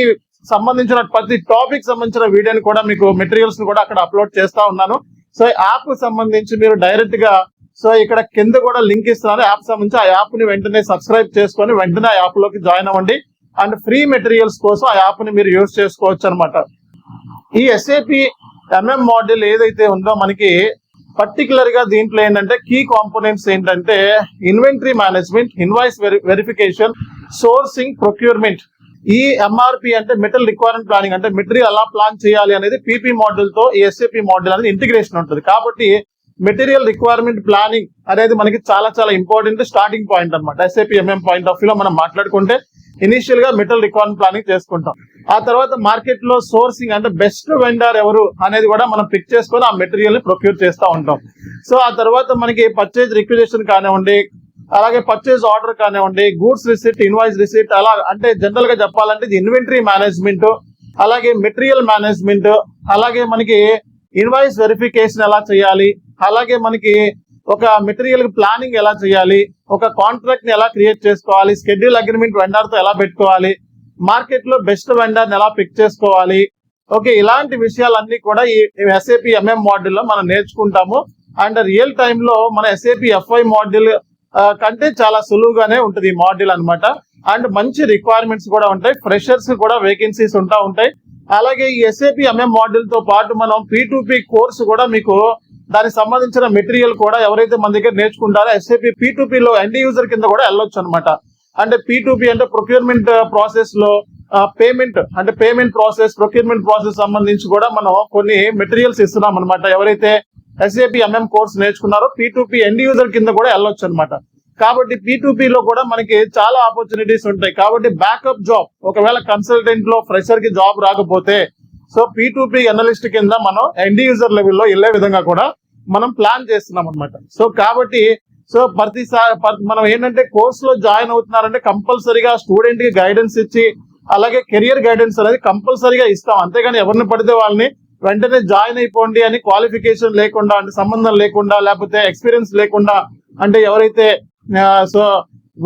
టాపిక్ సంబంధించిన వీడియోని కూడా మీకు మెటీరియల్స్ ని కూడా అక్కడ అప్లోడ్ చేస్తా ఉన్నాను. సో యాప్ సంబంధించి మీరు డైరెక్ట్ గా ఇక్కడ కింద కూడా లింక్ ఇస్తున్నాను యాప్ సంబంధించి. ఆ యాప్ ని వెంటనే సబ్స్క్రైబ్ చేసుకొని వెంటనే ఆ యాప్ లోకి జాయిన్ అవ్వండి. అండ్ ఫ్రీ మెటీరియల్స్ కోసం ఆ యాప్ ని మీరు యూజ్ చేసుకోవచ్చు అనమాట. ఈ SAP MM మోడల్ ఏదైతే ఉందో మనకి పర్టికులర్ గా దీంట్లో ఏంటంటే కీ కాంపోనెంట్స్ ఏంటంటే inventory management, invoice verification, sourcing, procurement. ఈ MRP అంటే మెటీరియల్ రిక్వైర్మెంట్ ప్లానింగ్, అంటే మెటీరియల్ ఎలా ప్లాన్ చేయాలి అనేది PP మోడల్ తో ఈ SAP మోడల్ అనేది ఇంటిగ్రేషన్ ఉంటుంది. కాబట్టి మెటీరియల్ రిక్వైర్మెంట్ ప్లానింగ్ అనేది మనకి చాలా ఇంపార్టెంట్ స్టార్టింగ్ పాయింట్ అనమాట. SAP MM point of view లో మనం మాట్లాడుకుంటే ఇనిషియల్ గా మెటీరియల్ రిక్వైర్మెంట్ ప్లానింగ్ చేసుకుంటాం. ఆ తర్వాత మార్కెట్ లో సోర్సింగ్, అంటే బెస్ట్ వెండర్ ఎవరు అనేది కూడా మనం పిక్ చేసుకొని ఆ మెటీరియల్ ని ప్రొక్యూర్ చేస్తూ ఉంటాం. సో ఆ తర్వాత మనకి పర్చేజ్ రిక్విజిషన్ కానివ్వండి, అలాగే పర్చేజ్ ఆర్డర్ కానివ్వండి, గూడ్స్ రిసిప్ట్, ఇన్వాయిస్ రిసిప్ట్, అలా అంటే జనరల్ గా చెప్పాలంటే ఇది ఇన్వెంటరీ మేనేజ్మెంట్, అలాగే మెటీరియల్ మేనేజ్మెంట్, అలాగే మనకి ఇన్వాయిస్ వెరిఫికేషన్ ఎలా చేయాలి, అలాగే మనకి ఒక మెటీరియల్ ప్లానింగ్ ఎలా చేయాలి, ఒక కాంట్రాక్ట్ ని ఎలా క్రియేట్ చేసుకోవాలి, షెడ్యూల్ అగ్రిమెంట్ వెండర్ తో ఎలా పెట్టుకోవాలి, మార్కెట్ లో బెస్ట్ వెండర్ ని ఎలా పిక్ చేసుకోవాలి. ఓకే, ఇలాంటి విషయాలన్నీ కూడా ఈ SAP MM మోడల్ లో మనం నేర్చుకుంటాము. అండ్ రియల్ టైమ్ లో మన SAP FI మోడల్ కంటే చాలా సులువుగానే ఉంటుంది ఈ మోడల్ అన్నమాట. అండ్ మంచి రిక్వైర్మెంట్స్ కూడా ఉంటాయి, ఫ్రెషర్స్ కూడా వేకెన్సీస్ ఉంటాయి. అలాగే ఈ SAP MM మోడల్ తో పాటు మనం P2P కోర్సు కూడా మీకు దానికి సంబంధించిన మెటీరియల్ కూడా ఎవరైతే మన దగ్గర నేర్చుకుంటారో SAP P2P లో ఎండ్ యూజర్ కింద కూడా వెళ్ళొచ్చు అనమాట. అంటే P2P అంటే ప్రొక్యూర్మెంట్ ప్రాసెస్ లో పేమెంట్ ప్రాసెస్, ప్రొక్యూర్మెంట్ ప్రాసెస్ సంబంధించి కూడా మనం కొన్ని మెటీరియల్స్ ఇస్తున్నాం అనమాట. ఎవరైతే SAP MM కోర్స్ నేర్చుకున్నారో P2P ఎండ్ యూజర్ కింద కూడా వెళ్ళొచ్చు అనమాట. కాబట్టి P2P లో కూడా మనకి చాలా ఆపర్చునిటీస్ ఉంటాయి. కాబట్టి బ్యాకప్ జాబ్, ఒకవేళ కన్సల్టెంట్ లో ఫ్రెషర్ కి జాబ్ రాకపోతే P2P అనలిస్ట్ కింద మనం ఎండ్ యూజర్ లెవెల్లో వెళ్ళే విధంగా కూడా మనం ప్లాన్ చేస్తున్నాం అనమాట. సో కాబట్టి సో ప్రతిసారి మనం ఏంటంటే కోర్స్ లో జాయిన్ అవుతున్నారంటే కంపల్సరీగా స్టూడెంట్ కి గైడెన్స్ ఇచ్చి అలాగే కెరియర్ గైడెన్స్ అనేది కంపల్సరీగా ఇస్తాం. అంతేగాని ఎవరిని పడితే వాళ్ళని వెంటనే జాయిన్ అయిపోండి అని క్వాలిఫికేషన్ లేకుండా అంటే సంబంధం లేకుండా లేకపోతే ఎక్స్పీరియన్స్ లేకుండా అంటే ఎవరైతే సో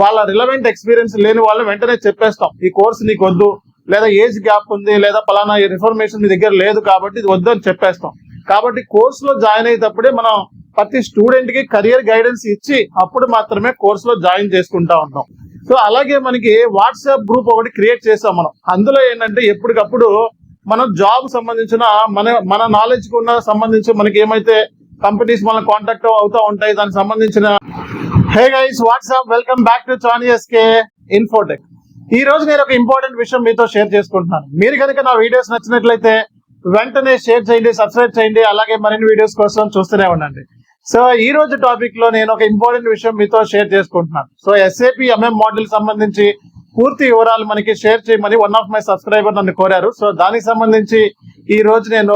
వాళ్ళ రిలవెంట్ ఎక్స్పీరియన్స్ లేని వాళ్ళని వెంటనే చెప్పేస్తాం ఈ కోర్స్ నీకు వద్దు, లేదా ఏజ్ గ్యాప్ ఉంది, లేదా పలానా ఇన్ఫర్మేషన్ మీ దగ్గర లేదు కాబట్టి ఇది వద్దు అని చెప్పేస్తాం. కాబట్టి కోర్స్ లో జాయిన్ అయ్యేటప్పుడే మనం ప్రతి స్టూడెంట్ కి కెరియర్ గైడెన్స్ ఇచ్చి అప్పుడు మాత్రమే కోర్స్ లో జాయిన్ చేసుకుంటా ఉంటాం. సో అలాగే మనకి వాట్సాప్ గ్రూప్ ఒకటి క్రియేట్ చేసాం మనం. అందులో ఏంటంటే ఎప్పటికప్పుడు మనం జాబ్ సంబంధించిన మన నాలెడ్జ్ కు ఉన్న సంబంధించి మనకి ఏమైతే కంపెనీస్ మన కాంటాక్ట్ అవుతా ఉంటాయి దానికి సంబంధించిన hey guys what's up welcome back to చానియస్కే ఇన్ఫోటెక్. ఈ రోజు నేను ఒక ఇంపార్టెంట్ విషయం మీతో షేర్ చేసుకుంటున్నాను. మీరు కనుక నా వీడియోస్ నచ్చినట్లయితే వెంటనే షేర్ చేయండి, సబ్స్క్రైబ్ చేయండి, అలాగే మరిన్ని వీడియోస్ కోసం చూస్తూనే ఉండండి. సో ఈ రోజు టాపిక్ లో నేను ఒక ఇంపార్టెంట్ విషయం మీతో షేర్ చేసుకుంటున్నాను. సో SAP MM మోడల్ సంబంధించి పూర్తి వివరాలు మనకి షేర్ చేయమని వన్ ఆఫ్ మై సబ్స్క్రైబర్ నన్ను కోరారు. సో దానికి సంబంధించి ఈ రోజు నేను